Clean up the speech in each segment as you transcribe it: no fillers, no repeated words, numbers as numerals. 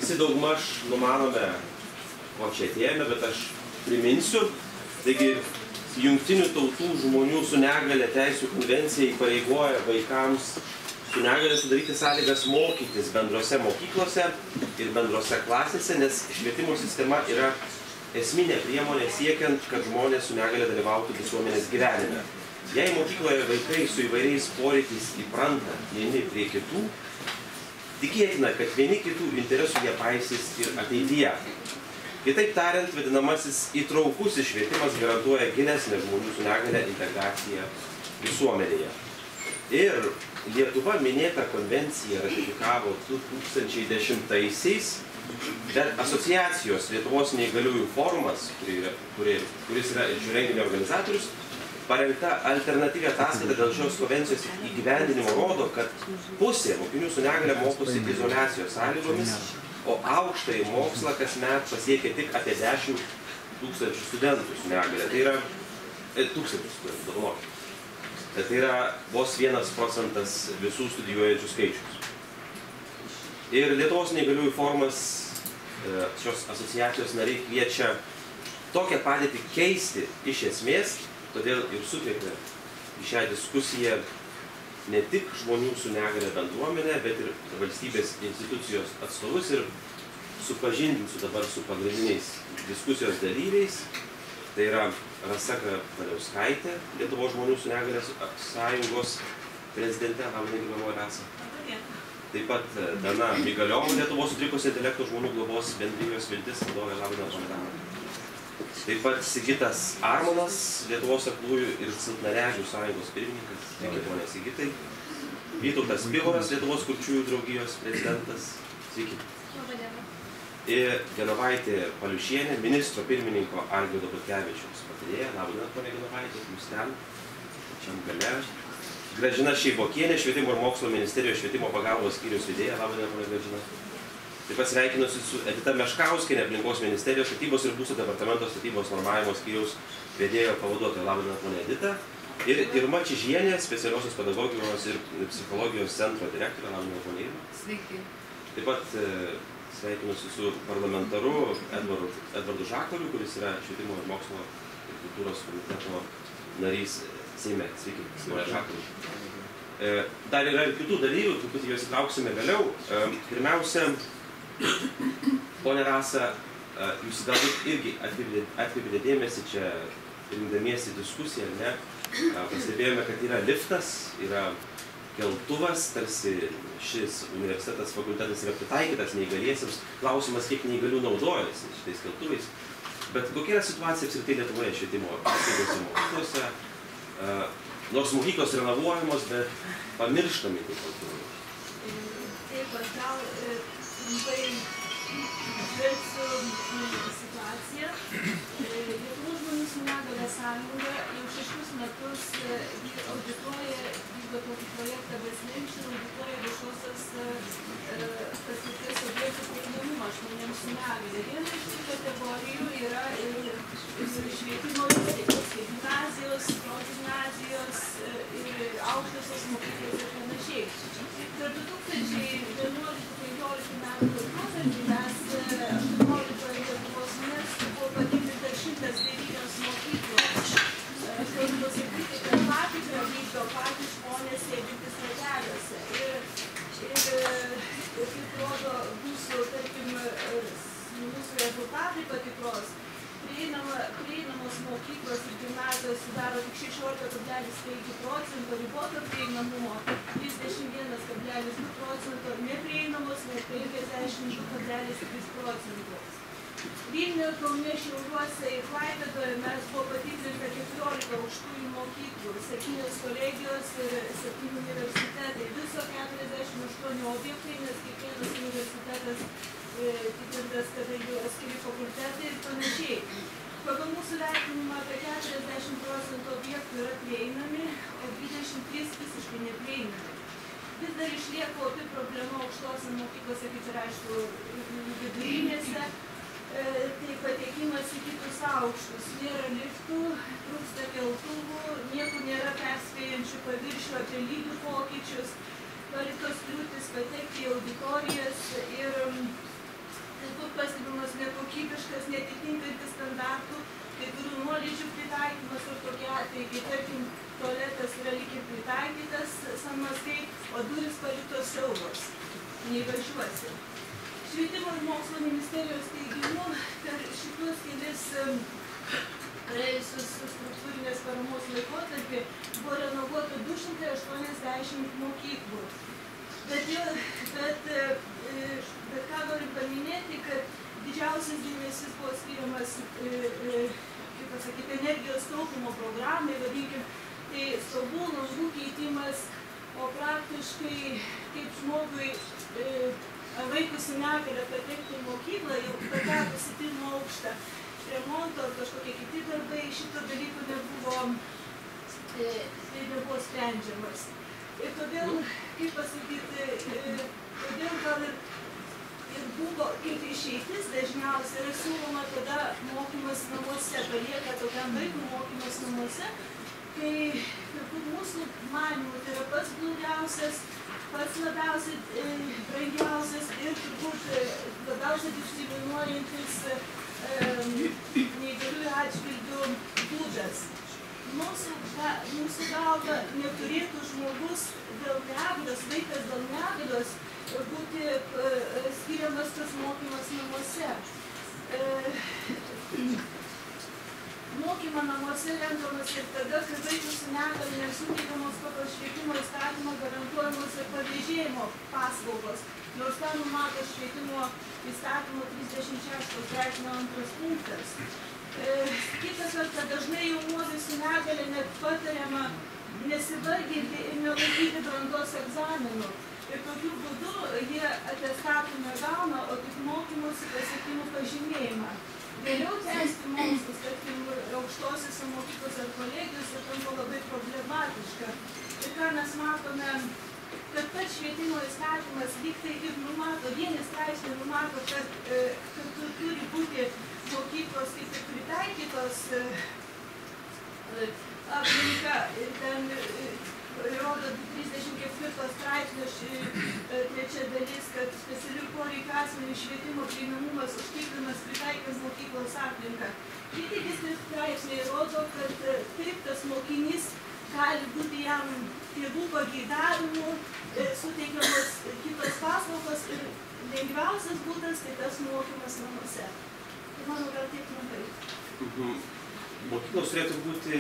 visi daugmaž numanome, ko čia atėjome, bet aš priminsiu. Taigi, Jungtinių tautų žmonių su negale teisių konvencija įpareigoja vaikams su negale sudaryti sąlygas mokytis bendrose mokyklose ir bendrose klasėse, nes švietimo sistema yra esminė priemonė siekiant, kad žmonės su negale dalyvautų visuomenės gyvenime. Jei mokykloje vaikai su įvairiais poreikiais įpranta vieni prie kitų, tikėtina, kad vieni kitų interesų jie paisys ir ateityje. Kitaip tariant, vadinamasis įtraukusis švietimas garantuoja gilesnę žmonių su negale integraciją visuomenėje. Ir Lietuva minėtą konvenciją ratifikavo 2010-aisiais, bet asociacijos Lietuvos neįgaliųjų forumas, kuris yra šio renginio organizatorius, parengta alternatyvi ataskaita dėl šios konvencijos įgyvendinimo rodo, kad pusė mokinių su negale mokosi izoliacijos sąlygomis, o aukštąjį mokslą kasmet pasiekia tik apie 10 tūkstančių studentų su negale. Tai yra 1000 studentų, tai yra vos 1% visų studijuojančių skaičius. Ir Lietuvos neįgaliųjų forumas, šios asociacijos nariai kviečia tokią padėtį keisti iš esmės, todėl ir sukvietė į šią diskusiją ne tik žmonių su negale bendruomenė, bet ir valstybės institucijos atstovus ir supažindinsiu dabar su pagrindiniais diskusijos dalyviais. Tai yra Rasa Kavaliauskaitė, Lietuvos žmonių su negale sąjungos prezidentė, labą Rasa. Taip pat Dana Migaliova, Lietuvos sutrikusio intelekto žmonių globos bendrijos viltis vadovė, labą Dana. Taip pat Sigitas Armonas, Lietuvos aklųjų ir silpnaregių sąjungos pirmininkas. Sveiki, ponė Sigitai. Vytautas Pivoras, Lietuvos kurčiųjų draugijos prezidentas. Sveiki. Ir Genovaitė Paliušienė, ministro pirmininko Algirdo Butkevičiaus patarėja. Labą, ponė Genovaitė, jūs ten, šiam gale. Gražina Šeibokienė, Švietimo ir mokslo ministerijos švietimo pagalbos skyriaus vedėja. Labą, ponė Gražina. Taip pat sveikinusi su Edita Meškauskienė, aplinkos ministerijos statybos ir būsto departamento statybos normavimo skyriaus vedėjo pavaduotoja. Labą dieną, ponė Edita. Ir Irma Čižienė, specialiosios pedagogikos ir psichologijos centro direktorė. Labą dieną, ponė Irma. Sveiki. Taip pat sveikinusi su parlamentaru Edvardu Žakoliu, kuris yra švietimo ir mokslo ir kultūros komiteto narys Seime. Sveiki, ponė Žakoliu. Dar yra ir kitų dalyvių, truputį juos įtrauksime vėliau. Pirmiausia, ponė Rasa, jūs galbūt irgi atkreipėte dėmesį čia, rinkdamiesi diskusiją, ne? Pastebėjome, kad yra liftas, yra keltuvas, tarsi šis universitetas, fakultetas yra pritaikytas neįgaliesiems. Klausimas, kiek neįgalių naudojasi šitais keltuvais. Bet kokia yra situacija apskritai Lietuvoje švietimo įstaigose, mokyklose? Nors mokyklos renovuojamos, bet pamirštami kaip keltuvai. Taip, aš gal trumpai žvelgsiu situaciją. Lietuvos žmonių su negale sąjunga jau 6 metus vykdo tokį projektą Beslenčių, audituoja viešosios paskirties objektų prieinamumą žmonėms su negale. Viena iš tų kategorijų yra švietimo įstaigos, kaip gimnazijos, progimnazijos ir aukštosios mokyklos ir panašiai. Per 2011-2015 metų laikotarpį mes 18 Lietuvos miestų buvo patikrinta 109 mokyklos. Aš noriu pasakyti, kad patikrą vykdo patys žmonės sėdintys rateliuose. Ir kaip rodo mūsų, tarkim, mūsų rezultatai patikros, prieinamos mokyklos ir gimnazijos sudaro tik 16,5%, riboto prieinamumo 31,2%, neprieinamos net 52,3%. Vilniuje, Kaune, Šiauliuose ir Klaipėdoje mes buvo patikrinta 14 aukštųjų mokyklų, 7 kolegijos ir 7 universitetai. Viso 48 objektai, nes kiekvienas universitetas tikrintas, kadangi atskiri fakultetai ir panašiai. Pagal mūsų vertinimą apie 40% objektų yra prieinami, o 23 visiškai neprieinami. Vis dar išlieka opi problema aukštose mokyklose, kaip ir aišku, vidurinėse. Tai patekimas į kitus aukštus. Nėra liftų, trūksta keltuvų, niekur nėra perspėjančių paviršių apie lygių pokyčius, paliktos kliūtis patekti į auditorijas ir kai kur pastebimas nekokybiškas, netitinkantis standartų, kai kurių nuolydžių pritaikymas ir tokie atvejai, kai tarkim tualetas yra lyg ir pritaikytas sanmazgai, o duris paliktos siauros, neįvažiuosi. Švietimo ir mokslo ministerijos teigimu per šitus kelis praėjusius struktūrinės paramos laikotarpį buvo renovuota 280 mokyklų. Bet ką norim paminėti, kad didžiausias dėmesys buvo skiriamas, kaip pasakyti, energijos taupymo programai, vadinkim, tai stogų, langų keitimas, o praktiškai kaip žmogui vaikui su negalia patekti į mokyklą, jau patekus į pirmą aukštą, remonto ar kažkokie kiti darbai, šito dalyko nebuvo sprendžiamas. Ir todėl, kaip pasakyti, todėl gal ir buvo kaip išeitis dažniausiai yra siūloma tada mokymas namuose, palieka tokiam vaikui mokymas namuose, kai turbūt mūsų manymų tai yra pats blogiausias, pats labiausiai brangiausias ir turbūt labiausiai diskriminuojantis neįgaliųjų atžvilgių būdas. Mūsų galva neturėtų žmogus dėl negalios, vaikas dėl negalios būti skiriamas tas mokymas namuose. Mokymą namuose renkamas ir tada, kai vaikui su negalia nesuteikiamos pagal švietimo įstatymą garantuojamos ir pavėžėjimo paslaugos, nors tą numato švietimo įstatymo 36 straipsnio 2 punktas. Kitas, kad dažnai jaunuoliui su negalia net patariama nesivarginti ir nelaikyti brandos egzaminų. Ir tokiu būdu jie atestatų negauna, o tik mokymosi pasiekimų pažymėjimą. Vėliau tęsti mokslus, tarkim, aukštosiose mokyklose ar kolegijose tampa labai problematiška. Ir ką mes matome, kad pats švietimo įstatymas lyg tai ir numato, vieni straipsniai numato, kad turi būti mokyklos kaip ir pritaikytos aplinka. Ten rodo 34 straipsnio 3 dalis, kad specialių poreikių asmenių švietimo prieinamumas užtikrinamas pritaikant mokyklos aplinką. Kiti straipsniai rodo, kad taip tas mokinys gali būti jam tėvų pageidavimų, suteikiamos kitos paslaugos ir lengviausias būdas tai tas mokymas namuose. Tai manau, gal taip trumpai. Mokyklos turėtų būti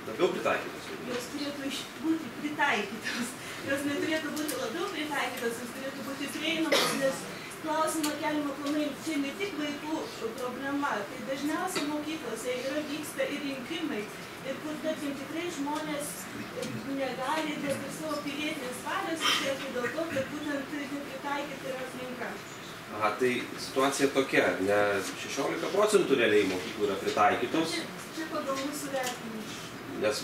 labiau pritaikytos? Jos turėtų būti pritaikytos. Jos neturėtų būti labiau pritaikytos, jos turėtų būti prieinamos, nes klausimą keliama planai čia ne tik vaikų problema, tai dažniausiai mokyklose vyksta ir rinkimai. Ir kur, tarkim, tikrai žmonės negali dėl savo pilietinės valios išėti dėl to, kad būtent nepritaikyta yra aplinka. Aha, tai situacija tokia, ne 16% realiai mokyklų yra pritaikytos. Čia pagal mūsų vertinimus. Nes,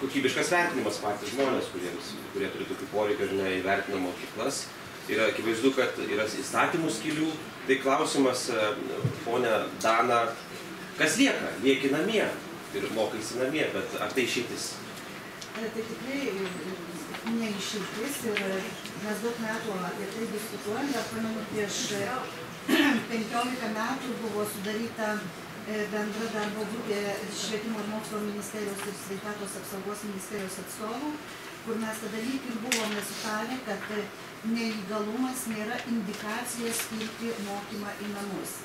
kokybiškas vertinimas patys žmonės, kurie turi tokių poreikių ir neįvertina mokyklas. Yra akivaizdu, kad yra įstatymų skylių. Tai klausimas, ponia Dana, kas lieka? Lieki namie ir mokaisi namie, bet ar tai išeitis? Tai tikrai neišeitis ir mes daug metų apie tai diskutuojam, bet pamenu, prieš 15 metų buvo sudaryta bendra darbo grupė Švietimo ir mokslo ministerijos ir Sveikatos apsaugos ministerijos atstovų, kur mes tada lyg ir buvome sutarę, kad neįgalumas nėra indikacija skirti mokymą į namus.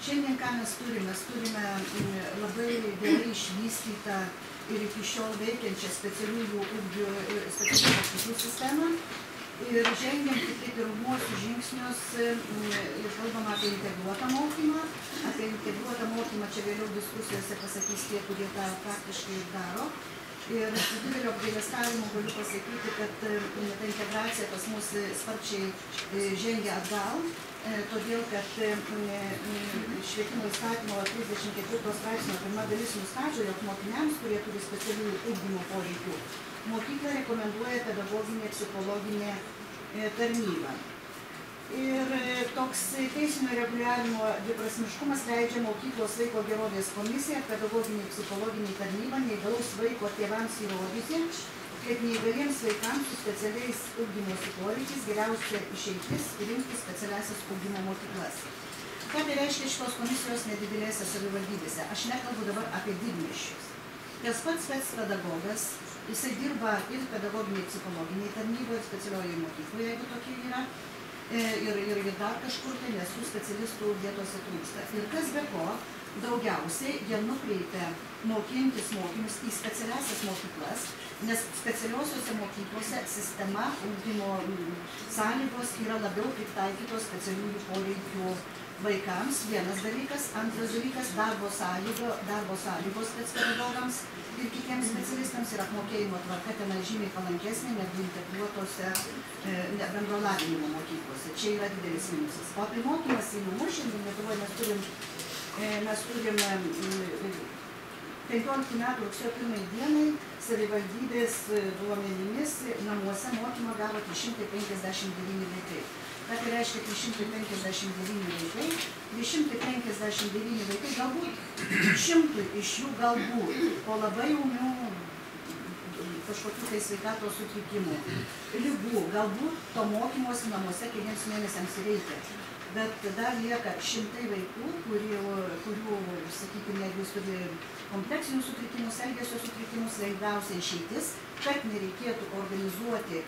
Šiandien ką mes turime labai gerai išvystytą ir iki šiol veikiančią specialiųjų mokyklų sistemą ir žengiam tik pirmuosius žingsnius ir kalbam apie integruotą mokymą. Apie integruotą mokymą čia vėliau diskusijose pasakys tie, kurie tą praktiškai ir daro. Ir su didelio apgailestavimo galiu pasakyti, kad ta integracija pas mus sparčiai žengia atgal, todėl kad švietimo įstatymo 34 straipsnio 1 dalis nustato, jog mokiniams, kurie turi specialių ugdymo poreikių, mokykla rekomenduoja pedagoginė psichologinė tarnyba. Ir toks teisinio reguliavimo dviprasmiškumas leidžia mokyklos vaiko gerovės komisija, pedagoginė psichologinė tarnyba neįgalaus vaiko tėvams įrodyti, kaip neįgaliems vaikams su specialiais ugdymosi poreikiais geriausia išeitis rinkti specialiasias ugdymo mokyklas. Ką tai reiškia šitos komisijos nedidelėse savivaldybėse? Aš nekalbu dabar apie didmiesčius. Tas pats specpedagogas, jisai dirba ir pedagoginiai, psichologiniai tarnyboje, ir specialioje mokykloje, jeigu tokie yra, ir dar kažkur tai, nes tų specialistų vietose trūksta. Ir kas be ko, daugiausiai jie nukreipia mokintis mokymus į specialiasias mokyklas, nes specialiosiuose mokyklose sistema ugdymo sąlygos yra labiau pritaikytos specialiųjų poreikių vaikams, vienas dalykas. Antras dalykas, darbo sąlygos specpedagogams ir kitiems specialistams ir apmokėjimo tvarka tenai žymiai palankesnė negu integruotose bendro lavinimo mokyklose. Čia yra didelis minusas. O apie mokymas į namus šiandien Lietuvoje mes turim 15 metų rugsėjo 1 dienai savivaldybės duomenimis namuose mokymą gavo 359 vaikai. Ką tai reiškia 359 vaikai? 359 vaikai, galbūt 100 iš jų galbūt po labai ūmių kažkokių tai sveikatos sutrikimų, ligų, galbūt to mokymosi namuose keliems mėnesiams reikia. Bet dar lieka 100 vaikų, kurių, sakykime, jeigu jis turi kompleksinius sutrikimus, elgesio sutrikimus, lengviausia išeitis, kad nereikėtų organizuoti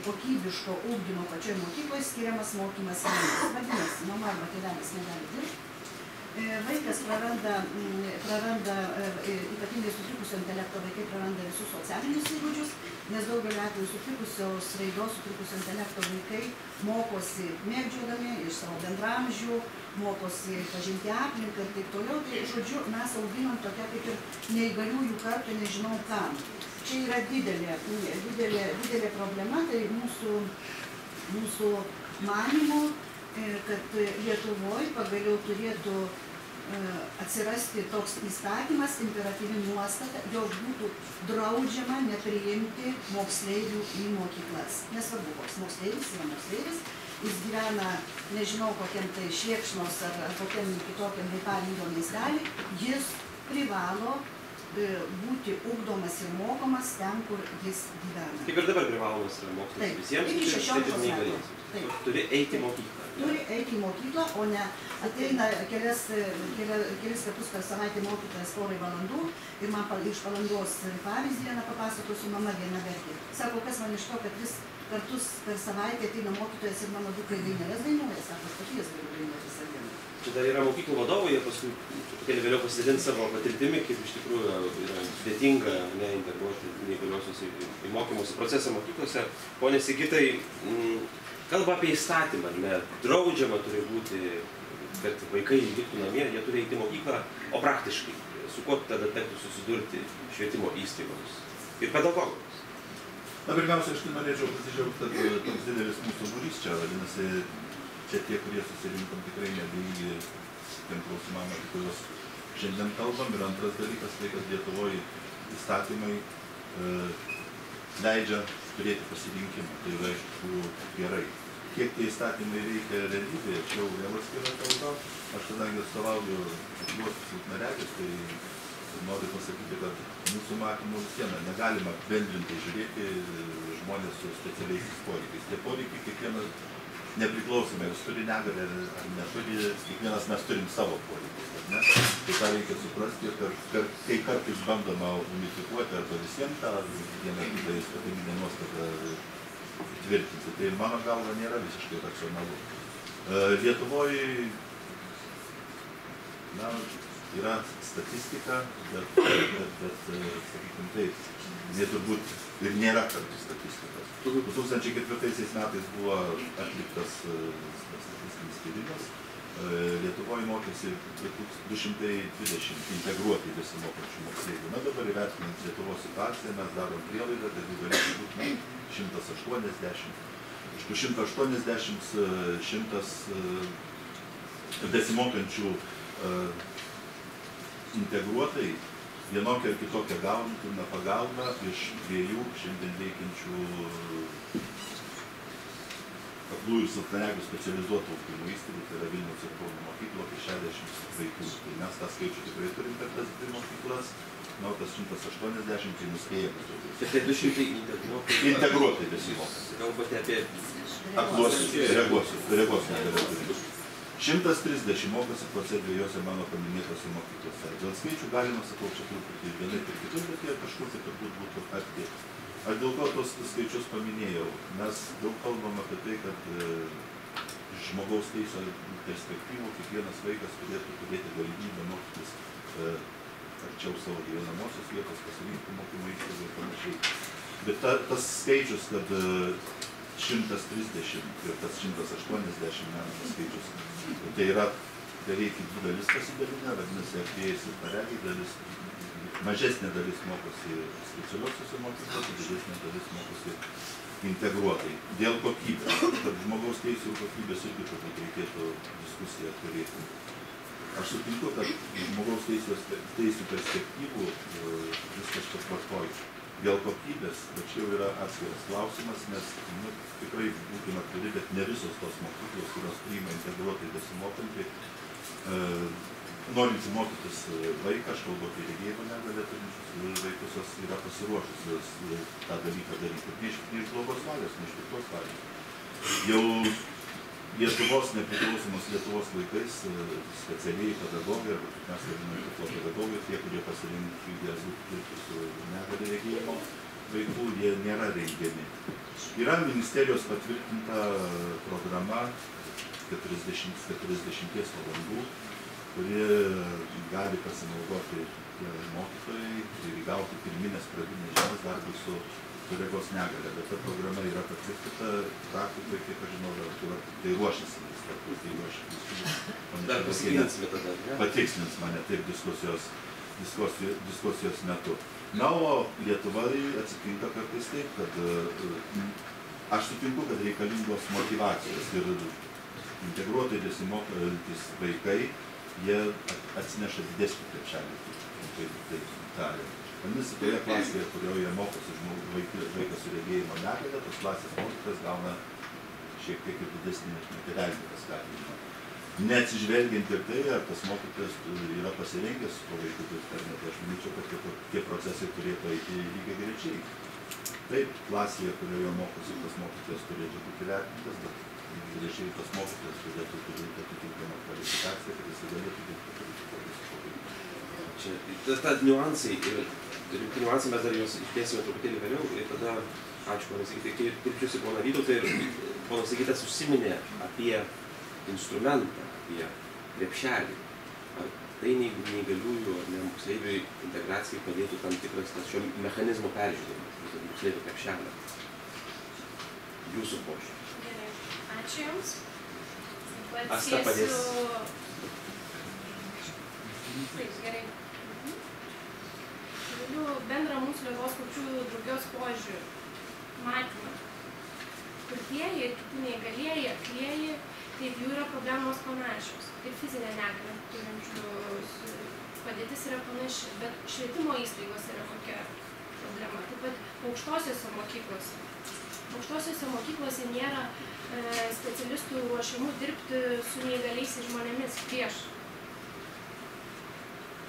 kokybiško ugdymo pačioje mokykloje, skiriamas mokymas vienas. Vadinasi, mama arba tėvelis negali dirbti. Vaikas praranda ypatingai sutrikusio intelekto vaikai praranda visus socialinius įgūdžius, nes daugelį atveju sutrikusios raidos, sutrikusio intelekto vaikai mokosi mėgdžiodami iš savo bendramžių, mokosi pažinti aplinką ir taip toliau. Tai, žodžiu, mes auginam tokia kaip ir neįgaliųjų kartą, nežinau kam. Čia yra didelė problema, tai mūsų manymu, kad Lietuvoje pagaliau turėtų atsirasti toks įstatymas, imperatyvi nuostata, jog būtų draudžiama nepriimti moksleivių į mokyklas. Nesvarbu, koks moksleivis yra moksleivis, jis gyvena, nežinau, kokiam tai Šėkšnos ar kokiam kitokiam Vaipalingo miestelį, jis privalo būti ugdomas ir mokomas ten, kur jis gyvena. Kaip ir dabar privalomas yra mokslas visiems, iki 16 metų. Turi eiti į mokyklą. Turi eiti į mokyklą, o ne ateina kelis kartus per savaitę mokytojas porai valandų ir man iš Palangos pavyzdį vieną papasakosiu, mama viena verkė. Sako, kas man iš to, kad 3 kartus per savaitę ateina mokytojas ir mano dukrai dainelės dainuoja, sako, aš paties galiu dainuoti visą dieną. Čia dar yra mokyklų vadovų, jie paskui truputėlį vėliau pasidalins savo patirtimi, kaip iš tikrųjų yra sudėtinga integruoti neįgaliuosius į mokymosi procesą mokyklose. Pone Sigitai, kalba apie įstatymą, draudžiama turi būti, kad vaikai liktų namie, jie turi eiti į mokyklą, o praktiškai su kuo tada tektų susidurti švietimo įstaigoms ir pedagogams? Na, pirmiausia, aš norėčiau pasidžiaugti, kad toks didelis mūsų būrys čia, vadinasi, čia tie, kurie susirinkom, tikrai neabejingi tiem klausimam, apie kuriuos šiandien kalbam. Ir antras dalykas, tai kad Lietuvoje įstatymai leidžia turėti pasirinkimą. Tai yra iš tikrųjų gerai. Kiek tie įstatymai reikia realybėje, čia jau vėl atskira kalba. Aš kadangi atstovauju aktyviuosius silpnaregius, tai noriu pasakyti, kad mūsų matymų vis viena negalima bendrintai žiūrėti žmonės su specialiaisiais poreikiais. Tie poreikiai kiekvienas nepriklausomai, ar turi negalią ar neturi, kiekvienas mes turim savo poreikius. Tai tą reikia suprasti ir kai kartais bandoma unifikuoti arba visiems tą vieną kitą įstatyminę nuostatą tvirtinti. Tai mano galva nėra visiškai racionalu. Lietuvoje yra statistika, bet sakykim taip, jie turbūt ir nėra kartu statistikos. 2004 metais buvo atliktas statistinis tyrimas. Lietuvoje mokėsi 220 integruotai besimokančių moksleivių. Na, dabar įvertinant Lietuvos situaciją, mes darom prielaidą, kad jų galėtų būti 180. Iš tų 180 100 besimokančių integruotai vienokią ar kitokią gauname pagalbą iš 2 šiandien veikiančių aklųjų silpnaregių specializuotų ugdymo įstaigų, tai yra Vilniaus ir Kauno mokyklų, apie 60 vaikų. Tai mes tą skaičių tikrai turim per tas 2 mokyklas. Na, tas 180 tai nuspėjamas daugiau. Ir tai 200 integruotai. Integruotai besimokantis. Kalbate apie... Akluosius, regos negalės turėti. 130 mokosi tuose dviejose mano paminėtose mokyklose. Dėl skaičių galima, sakau, čia truputį vienai ir kitus, bet jie kažkur tai turbūt būtų arti. Aš dėl to tos skaičius paminėjau. Mes daug kalbam apie tai, kad žmogaus teisų perspektyvų kiekvienas vaikas turėtų turėti galimybę mokytis arčiau savo gyvenamosios vietos, pasirinkti mokymo įstaigą ir panašiai. Bet tas skaičius, kad 130 ir tas 180 metų skaičius, tai yra beveik į dvi dalis pasidalinę, vadinasi, aklėjais ir paregiai dalis, mažesnė dalis mokosi specialiosiuose mokyklose, didesnė dalis mokosi integruotai. Dėl kokybės, kad žmogaus teisų ir kokybės irgi turbūt reikėtų diskusiją turėti. Aš sutinku, kad žmogaus teisų perspektyvų viskas čia tvarkoj. Dėl kokybės, bet čia jau yra atskiras klausimas, nes tikrai būtume atviri, bet ne visos tos mokyklos, kurios priima integruotai besimokantį, norintį mokytis vaiką, aš kalbu apie regėjimo negalią turinčius vaikus, jos yra pasiruošusios tą dalyką daryti. Ne iš blogos valios, ne iš tikros valios. Jau Lietuvos, nepriklausomos Lietuvos laikais specialiai pedagogai, arba kaip mes vadiname tiklo pedagogai, tie, kurie pasirinkti dirbti su negalia regėjimo vaikų, jie nėra rengiami. Yra ministerijos patvirtinta programa 40 valandų, kuri gali pasinaudoti tie mokytojai ir įgauti pirminės pradinės žinias darbui su regos negalia. Bet ta programa yra patvirtinta praktikoje, kiek aš žinau, tai ruošiasi ministerijos, tai ruošiasi. Dar pasigilinsime tada, ne? Patikslins mane taip diskusijos metu. Na, o Lietuvai atsitinka kartais taip, kad aš sutinku, kad reikalingos motyvacijos ir integruotai besimokantys vaikai, jie atsineša didesnį krepšelį, taip tariant. Vadinasi, toje klasėje, kurioje mokosi vaikas su regėjimo negalia, tos klasės mokytojas gauna šiek tiek ir didesnį materialinį paskatinimą. Neatsižvelgiant ir tai, ar tas mokytojas yra pasirengęs po vaikų dirbti ar ne, tai aš manyčiau, kad tie procesai turėtų eiti lygiai greičiai. Taip, klasėje, kurioje mokosi tas mokytojas turėtų būti vertintas, bet greičiai tas mokytojas turėtų turėti atitinkamą kvalifikaciją, kad jis galėtų dirbti kvalifikuotis po vaikų. Čia ta niuansai ir rimti niuansai mes dar juos išdėsime truputėlį vėliau ir tada, ačiū ponas Sigitai, kirpčiusi poną Vytautą ir ponas Sigitas užsiminė apie instrumentą, apie krepšelį. Ar tai neįgaliųjų ar ne moksleivių integracijai padėtų tam tikras šio mechanizmo peržiūrėjimas, moksleivių krepšelio? Jūsų požiūrį. Gerai, ačiū Jums. Asta padės. Taip, gerai. Galiu bendrą mūsų Lietuvos kurčiųjų draugijos požiūrį, matymą. Kurtieji ir kiti neįgalieji, aklieji, taip jų yra problemos panašios. Ir fizinė negalia turinčių padėtis yra panaši, bet švietimo įstaigos yra kokia problema. Taip pat aukštosiose mokyklose. Aukštosiose mokyklose nėra specialistų ruošiamų dirbti su neįgaliaisiais žmonėmis prieš.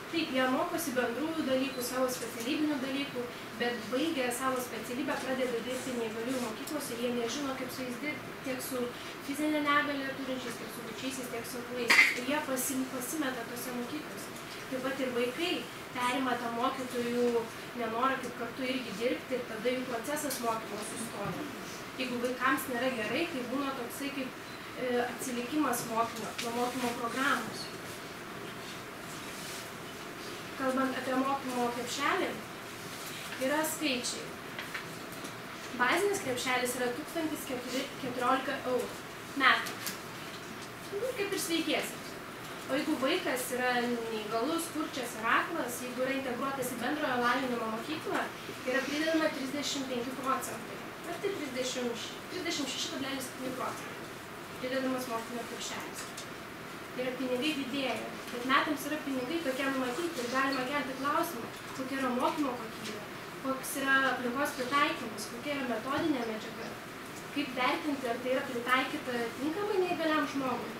Taip, jie mokosi bendrųjų dalykų, savo specialybinių dalykų, bet baigę savo specialybę pradeda dirbti neįgaliųjų mokyklose ir jie nežino, kaip su jais dirbti, tiek su fizinė negalia turinčiais, tiek su kurčiaisiais, tiek su aklaisiais. Ir jie pasimeta tose mokyklose. Taip pat ir vaikai perima tą mokytojų nenorą kaip kartu irgi dirbti ir tada jų procesas mokymo sustoja. Jeigu vaikams nėra gerai, tai būna toksai kaip atsilikimas nuo mokymo programos. Kalbant apie mokymo krepšelį, yra skaičiai. Bazinis krepšelis yra 1014 eurų metams. Kaip ir sveikiesiams. O jeigu vaikas yra neįgalus, kurčias ir aklas, jeigu yra integruotas į bendrojo lavinimo mokyklą, yra pridedama 35%. Ar tai 36,7% pridedamas mokinio krepšelis. Ir pinigai didėja, bet metams yra pinigai tokie numatyti ir galima kelti klausimą, kokia yra mokymo kokybė, koks yra aplinkos pritaikymas, kokia yra metodinė medžiaga, kaip vertinti, ar tai yra pritaikyta tinkamai neįgaliam žmogui.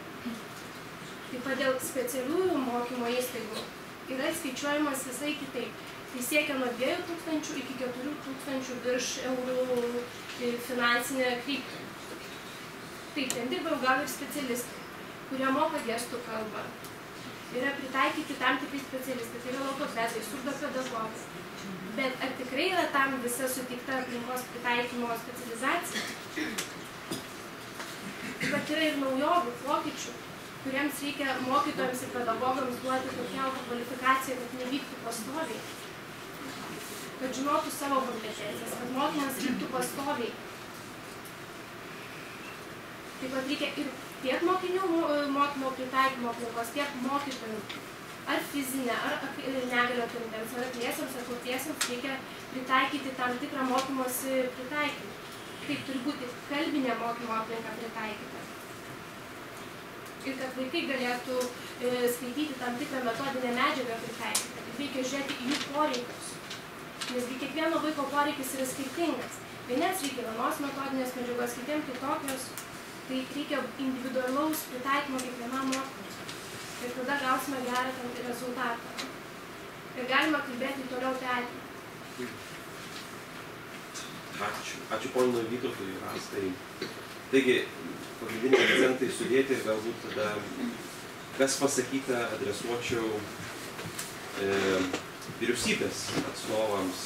Taip pat dėl specialiųjų mokymo įstaigų yra skaičiuojamas visai kitaip. Tai siekia nuo 2000 iki 4000 virš eurų finansinę kryptį. Taip, ten dirba gal ir specialistai, kurie moka gestų kalbą. Yra pritaikyti tam tikrai specialistai, tai yra logopedai, surdopedagogai. Bet ar tikrai yra tam visa suteikta aplinkos pritaikymo specializacija? Taip pat yra ir naujovų, pokyčių, kuriems reikia mokytojams ir pedagogams duoti tokią kvalifikaciją, kad nevyktų pastoviai. Kad žinotų savo kompetencijas, kad mokymas vyktų pastoviai. Taip pat reikia ir tiek mokinių mokymo pritaikymo aplinkos, tiek mokytojų, ar fizinę, ar negalią turintiems, ar akliesiems, ar kurtiesiems reikia pritaikyti tam tikrą mokymosi pritaikymą. Taip turi būti kalbinė mokymo aplinka pritaikyta. Ir kad vaikai galėtų skaityti tam tikrą metodinę medžiagą pritaikytą. Reikia žiūrėti į jų poreikius. Nesgi kiekvieno vaiko poreikis yra skirtingas. Vieniems reikia vienos metodinės medžiagos, kitiems kitokios. Tai reikia individualaus pritaikymo kiekvienam mokiniui. Ir tada gausime gerą tam rezultatą. Ir galima kalbėti toliau apie ateitį. Ačiū ponui Vytautui ir Astai. Taigi, pagrindiniai akcentai sudėti ir galbūt tada, kas pasakyta, adresuočiau vyriausybės atstovams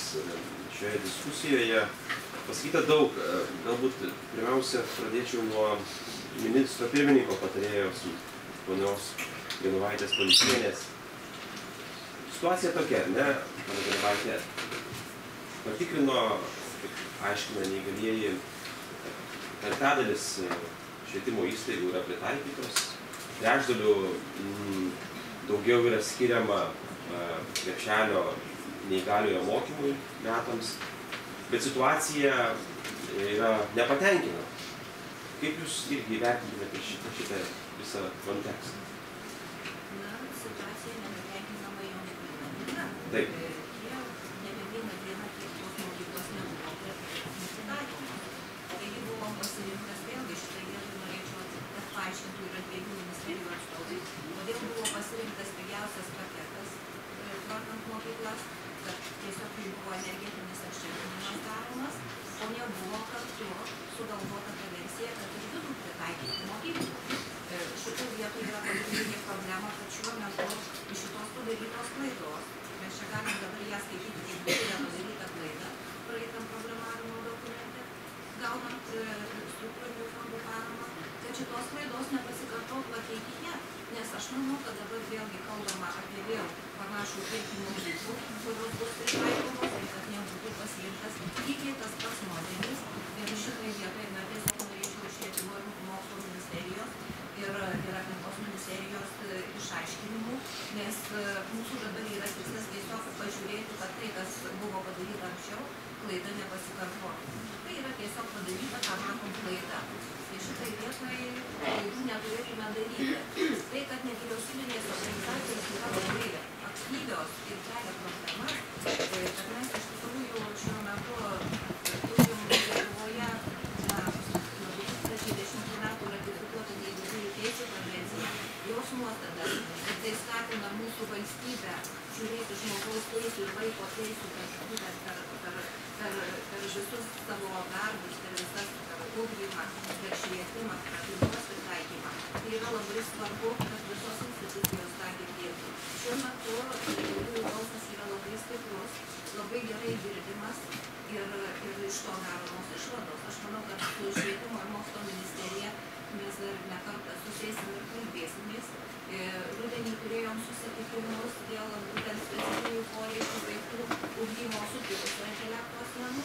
šioje diskusijoje. Pasakyta daug, galbūt pirmiausia pradėčiau nuo ministro pirmininko patarėjos ponios Genovaitės Palikienės. Situacija tokia, ne? Pana Genovaitė patikrino, kaip aiškina neįgalieji, penktadalis švietimo įstaigų yra pritaikytos, trečdaliu daugiau yra skiriama krepšelio neįgaliojo mokymui metams. Bet situacija yra nepatenkinama. Kaip jūs irgi vertintumėte šitą visą kontekstą? Na, situacija nepatenkinama jau ne vieną dieną. Taip. Jau ne vieną dieną tiek tos mokyklos nebuvo pritaikomos. Taigi buvo pasirinktas, vėlgi šitą vietą norėčiau, kad paaiškintų ir dviejų ministerijų atstovai, kodėl buvo pasirinktas pigiausias paketas tvarkant mokyklas, kad tiesiog buvo energetinis apšiltinimas daromas, o nebuvo kartu sugalvota prevencija, kad ir vidų pritaikyti mokyklų. Šitų vietų yra pagrindinė problema, kad šiuo metu iš šitos padarytos klaidos, mes čia galim dabar ją skaityti, kaip buvo padaryta klaida praeitam programavimo dokumente, gaunant struktūrinių fondų paramą, kad šitos klaidos nepasikartotų ateityje. Nes aš manau, kad dabar vėlgi kalbama apie vėl panašų kiekį mokyklų, kurios bus pritaikomos ir kad nebūtų pasirinktas lygiai tas pats modelis. Ir šitai vietai mes tiesiog norėčiau švietimo ir mokslo ministerijos ir aplinkos ministerijos išaiškinimų, nes mūsų dabar yra tikslas tiesiog pažiūrėti, kad tai, kas buvo padaryta anksčiau, klaida nepasikartotų. Tai yra tiesiog padaryta, ką matom klaida. Tai šitai vietai klaidų neturėtume daryti. Tai, kad nevyriausybinės organizacijos yra labai aktyvios ir kelia problemas, kad mes iš tikrųjų šiuo metu turim Lietuvoje 2010 metų ratifikuotą neįgaliųjų teisių konvenciją, jos nuostatas, ir tai skatina mūsų valstybę žiūrėti žmogaus teisių ir vaiko teisių per visus savo darbus, per visas ugdymą, per švietimą, per aplinkos pritaikymą. Tai yra labai svarbu, kad visos institucijos tą girdėtų. Šiuo metu neįgaliųjų balsas yra labai stiprus, labai gerai girdimas ir iš to daromos išvados. Aš manau, kad su švietimo ir mokslo ministerija mes dar ne kartą susėsim ir kalbėsimės. Rudenį turėjom susitikimus dėl būtent specifinių poreikių vaikų ugdymo sutrikusio intelekto asmenų.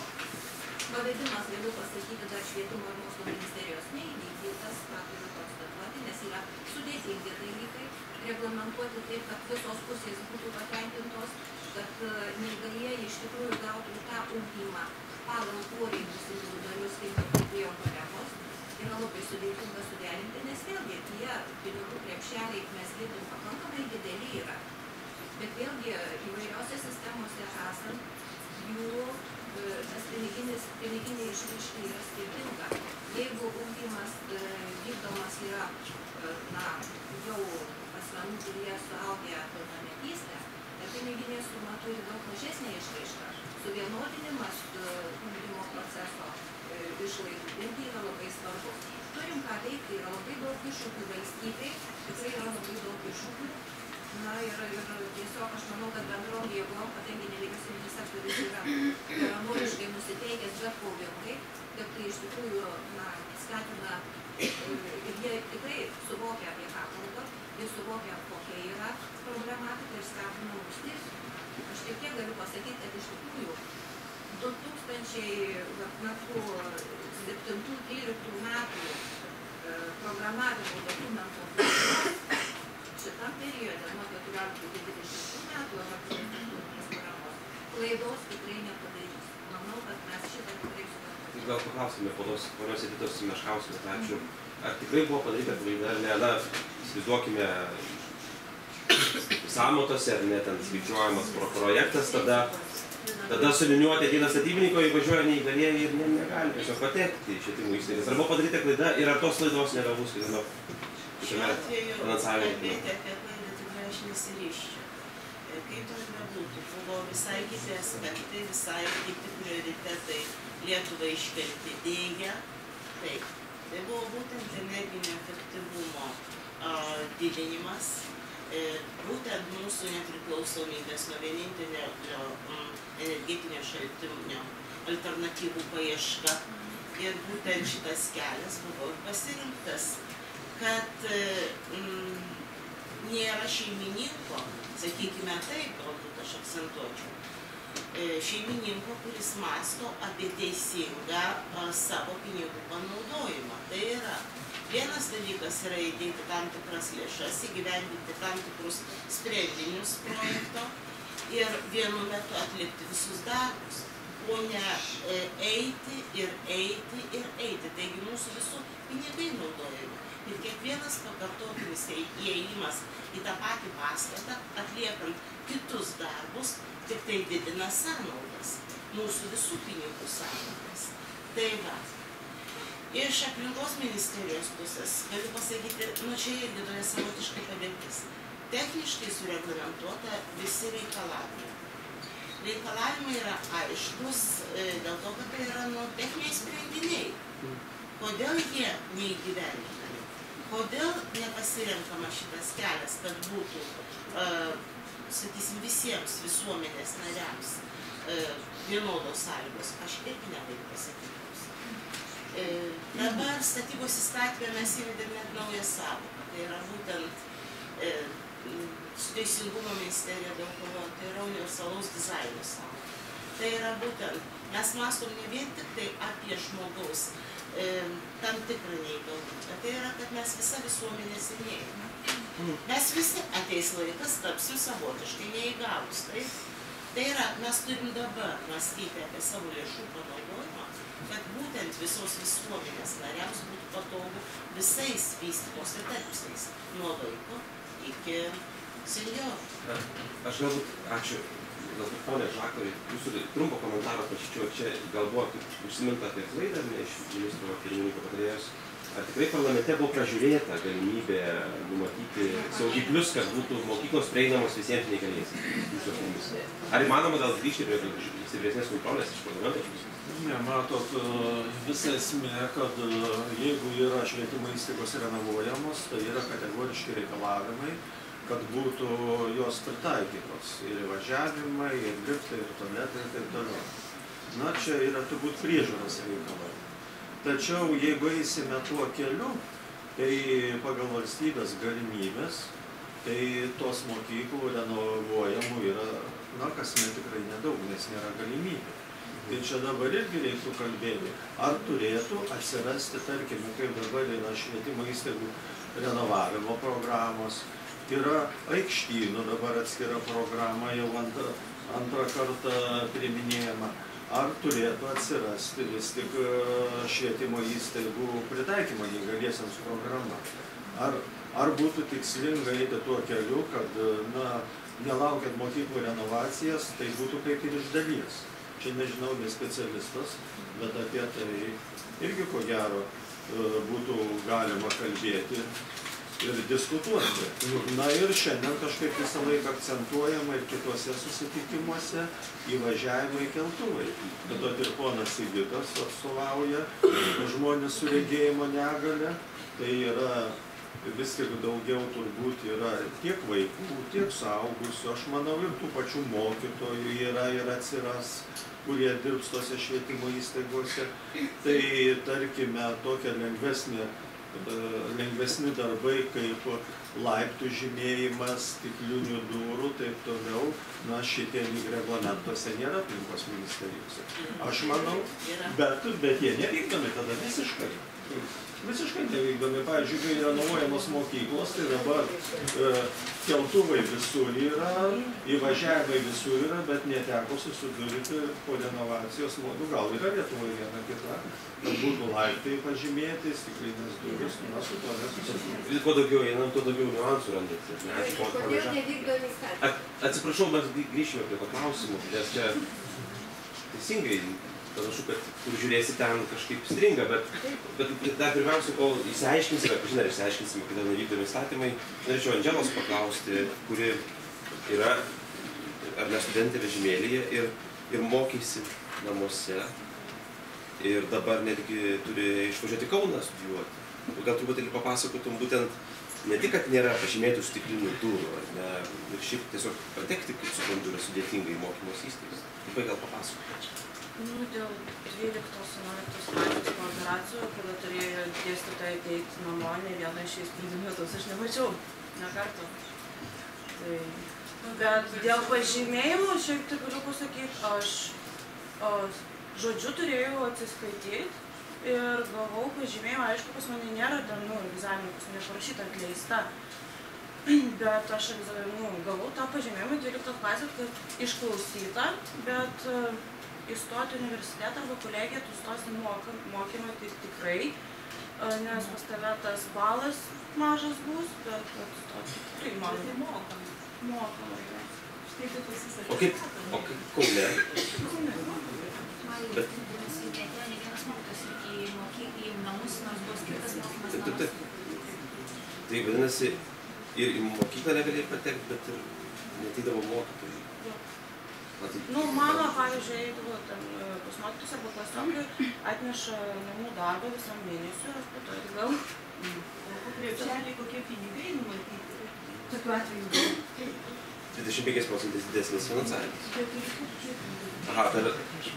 Pavedimas, galiu pasakyti, dar švietimo ir mokslo ministerijos neįvykdytas, ką turiu konstatuoti, nes yra sudėtingi dalykai, reglamentuoti taip, kad visos pusės būtų patenkintos, kad neįgalieji iš tikrųjų gautų tą ugdymą pagal poreikius individualius, kaip kalbėjo kolegos. Yra labai sudėtinga suderinti, nes vėlgi tie pinigų krepšeliai, mes girdim, pakankamai dideli yra. Bet vėlgi įvairiose sistemose esant, jų tas piniginė išraiška yra skirtinga. Jeigu ugdymas vykdomas yra jau asmenų, kurie suaugę pilnametystę, ta piniginė suma turi daug mažesnė išraišką. Suvienodinimas ugdymo proceso išlaidų irgi yra labai svarbu. Turim ką veikti, yra labai daug iššūkių valstybei, tikrai yra labai daug iššūkių. Na ir tiesiog aš manau, kad bendrom jėgom, kadangi nevyriausybinis sektorius yra geranoriškai nusiteikęs, bet kovingai, kad tai iš tikrųjų skatina ir jie tikrai suvokia, apie ką kalba, jie suvokia, kokia yra problematika ir skatina mus dirbti. Aš tik tiek galiu pasakyti, kad iš tikrųjų 2007-2013 metų programavimo dokumentų šitam periode nuo 14 iki 20 metų klaidos tikrai nepadarys. Manau, kad mes šitą tikrai suprantame. Gal paklausime ponios Editos Meškauskienės, ačiū. Ar tikrai buvo padaryta klaida, ar ne? Na, įsivaizduokime sąmatose, ar ne, ten skaičiuojamas projektas, tada suliniuoti ateina statybininko, įvažiuoja neįgalieji ir negali tiesiog patekti į švietimo įstaigas. Ar buvo padaryta klaida ir ar tos klaidos nebebus kitame finansavime? Kalbėti apie klaidą tikrai aš nesiryščiau. Kaip to nebūtų, buvo visai kiti aspektai, visai kiti prioritetai Lietuvai iškelti dėja. Taip, tai buvo būtent energinio efektyvumo didinimas, būtent mūsų nepriklausomybės nuo vienintelio energetinio šaltinio alternatyvų paieška. Ir būtent šitas kelias buvo pasirinktas, kad nėra šeimininko, sakykime taip, galbūt aš akcentuočiau, šeimininko, kuris mąsto apie teisingą savo pinigų panaudojimą. Tai yra, vienas dalykas yra įdėti tam tikras lėšas, įgyvendinti tam tikrus sprendinius projekto ir vienu metu atlikti visus darbus, o ne eiti ir eiti ir eiti. Taigi mūsų visų pinigai naudojami. Ir kiekvienas pakartotinis įėjimas į tą patį pastatą, atliekant kitus darbus, tik tai didina sąnaudas, mūsų visų pinigų sąnaudas. Tai va, iš aplinkos ministerijos pusės galiu pasakyti, čia irgi tokia savotiškai padėtis. Techniškai sureglamentuota visi reikalavimai. Reikalavimai yra aiškus, dėl to, kad tai yra techniniai sprendiniai. Kodėl jie neįgyvendinami? Kodėl nepasirenkama šitas kelias, kad būtų, sakysim, visiems visuomenės nariams vienodos sąlygos? Aš irgi negaliu pasakyti. Dabar statybos įstatyme mes įvedėme net naują sąvoką. Tai yra būtent Teisingumo ministerija daug kovoja, tai yra universalaus dizaino sąvoka. Tai yra būtent, mes mąstom ne vien tik tai apie žmogaus tam tikrą neįgalumą, bet tai yra, kad mes visa visuomenė senėjame. Mes visi ateis laikas, tapsim savotiškai neįgalus. Tai yra, mes turim dabar mąstyti apie savo lėšų panaudojimą, kad būtent visos visuomenės nariams būtų patogu visais vystytos etapais, nuo vaiko iki senjorų. Aš galbūt, ačiū. Galbūt, ponė Žakai, jūsų trumpo komentarą pačičiau, čia gal buvo užsiminta apie klaidą iš ministro pirmininko patarėjos. Ar tikrai parlamente buvo pražiūrėta galimybė numatyti saugiklius, kad būtų mokyklos prieinamos visiems neįgaliesiems? Ar įmanoma gal grįžti prie stipresnės kontrolės iš parlamento? Ne, matot, visa esmė, kad jeigu yra švietimo įstaigos renovuojamos, tai yra kategoriški reikalavimai, kad būtų jos pritaikytos ir įvažiavimai, ir liftai, ir tualetai, ir taip toliau. Na, čia yra turbūt priežiūros reikalai. Tačiau, jeigu eisime tuo keliu, tai pagal valstybės galimybės, tai tos mokyklų renovuojamų yra, kasmet tikrai nedaug, nes nėra galimybė. Tai čia dabar irgi reiktų kalbėti, ar turėtų atsirasti, tarkime, kaip dabar yra švietimo įstaigų renovavimo programos, yra Aikštynų dabar atskira programa, jau antrą kartą priiminėjama. Ar turėtų atsirasti vis tik švietimo įstaigų pritaikymo neįgaliesiems programa? Ar būtų tikslinga eiti tuo keliu, kad, nelaukiant mokyklų renovacijas, tai būtų kaip ir iš dalies? Čia nežinau, ne specialistas, bet apie tai irgi ko gero būtų galima kalbėti. ir diskutuoti. Na ir šiandien kažkaip visą laiką akcentuojama ir kitose susitikimuose įvažiavimai keltuvai. Tada ir ponas Sigitas atstovauja žmonės su regėjimo negalia. Tai yra vis tik daugiau turbūt yra tiek vaikų, tiek suaugusių. Aš manau ir tų pačių mokytojų yra ir atsiras, kurie dirbs tose švietimo įstaigose. Tai tarkime tokia lengvesni darbai kaip laiptų žymėjimas, stiklinių durų, taip toliau. Na, šitie reglamentuose nėra aplinkos ministerijose. Aš manau, bet jie nevykdomi tada visiškai. Visiškai nevykdomi. Pavyzdžiui, kai renovuojamos mokyklos, tai dabar keltuvai visur yra, įvažiavimai visur yra, bet neteko susidurti po renovacijos modų. Gal yra Lietuvoje viena kita, kad būtų laiptai pažymėti, stiklinės durys, na, su to nesusidurti. Kuo daugiau einam, tuo daugiau niuansų randate. Kodėl nevykdomi įstatymai? Atsiprašau, mes grįžime prie to klausimų, nes čia teisingai panašu, kad kur žiūrėsi ten kažkaip stringa, bet dar pirmiausia, kol išsiaiškinsime, kodėl nevykdomi įstatymai, norėčiau Andželos paklausti, kuri yra, ar ne studentė vežimėlyje ir mokėsi namuose ir dabar netgi turi išvažiuoti Kauną studijuoti. Gal truputėlį papasakotum būtent ne tik, kad nėra pažymėtų stiklinių durų, ar ne, ir šiaip tiesiog patekti, kaip suprantu, yra sudėtingai mokymos įstaigas. Taip gal papasakoti. Dėl 12-11 klasės operacijų, kada turėjo dėstytojai teikti namo, ne vieną iš šiais 3 metus aš nemačiau, ne kartą. Bet dėl pažymėjimų, šiek tiek galiu pasakyti, aš žodžiu turėjau atsiskaityti ir gavau pažymėjimą, aišku, pas mane nėra dienų egzaminų, pas mane parašyta atleista. Bet aš gavau tą pažymėjimą 12 klasės, kad išklausyta, bet įstoti universitetą arba kolegiją, tu stosi mokymą tai tikrai, nes pas tave tas balas mažas bus, bet stoti tikrai mokama. Štai kaip pasisakė. O kaip Kaune? Man neatėjo ne vienas mokytas į namus, nors buvo skirtas mokymas namus. Tai vadinasi, ir į mokyklą negalėjai patekti, bet ir neateidavo mokytojai. Mano, pavyzdžiui, jeigu pas mokytus arba klasiokai atneša namų darbą visam mėnesiu, aš po to atgal. O krepšeliai kokie pinigai numatyti? Tokiu atveju 25% didesnis finansavimas. Aha, tai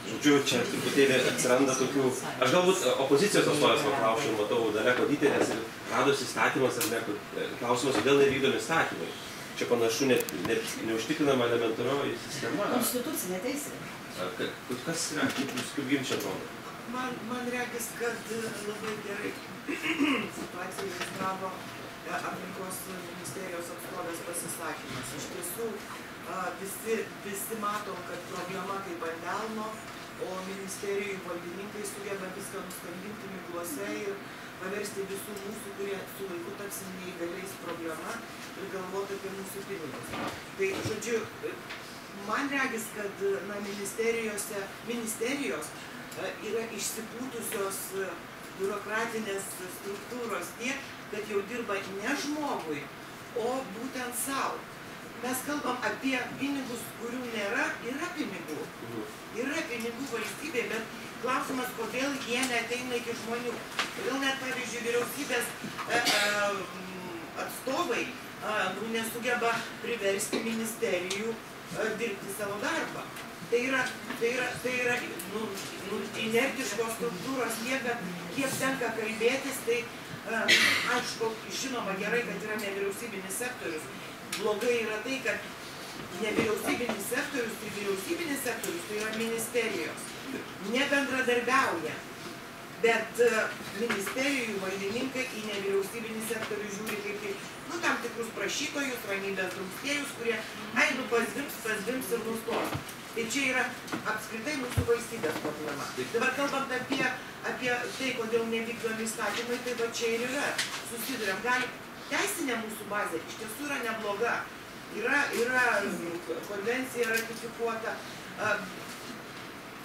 žodžiu, čia truputėlį atsiranda tokių... Aš galbūt opozicijos atstovės paklausčiau, matau, Dalia Kodytė, nes radosi įstatymas, ar ne, klausimas, kodėl nevykdomi įstatymai. Čia panašu neužtikrinama elementarioji sistema. Konstitucinė teisė. Kas yra, kaip jums čia atrodo? Man regis, kad labai gerai situaciją iliustravo aplinkos ministerijos atstovės pasisakymas. Iš tiesų, visi matom, kad problema kaip ant delno, o ministerijų valdininkai sugeba viską nuskandinti miglose ir paversti visų mūsų, kurie su laiku tapsim neįgaliais problema ir galvoti apie mūsų pinigus. Tai, žodžiu, man regis, kad ministerijos yra išsipūtusios biurokratinės struktūros tiek, kad jau dirba ne žmogui, o būtent savo. Mes kalbam apie pinigus, kurių nėra, yra pinigų. Yra pinigų valstybė, bet klausimas, kodėl jie neateina iki žmonių. Kodėl net, pavyzdžiui, vyriausybės atstovai nesugeba priversti ministerijų dirbti savo darbą. Tai yra inertiškos struktūros tiek, kiek tenka kalbėtis, tai aišku, žinoma gerai, kad yra nevyriausybinis sektorius. Blogai yra tai, kad nevyriausybinis sektorius, tai vyriausybinis sektorius, tai yra ministerijos. Nebendradarbiauja, bet ministerijų valdininkai į nevyriausybinį sektorių žiūri kaip tam tikrus prašytojus, ramybės drumstėjus, kurie pasdirbs ir nustos. Tai čia yra apskritai mūsų valstybės problema. Dabar kalbant apie tai, kodėl nevykdomi įstatymai, tai va čia ir yra. Susiduriam, teisinė mūsų bazė iš tiesų yra nebloga. Yra konvencija ratifikuota.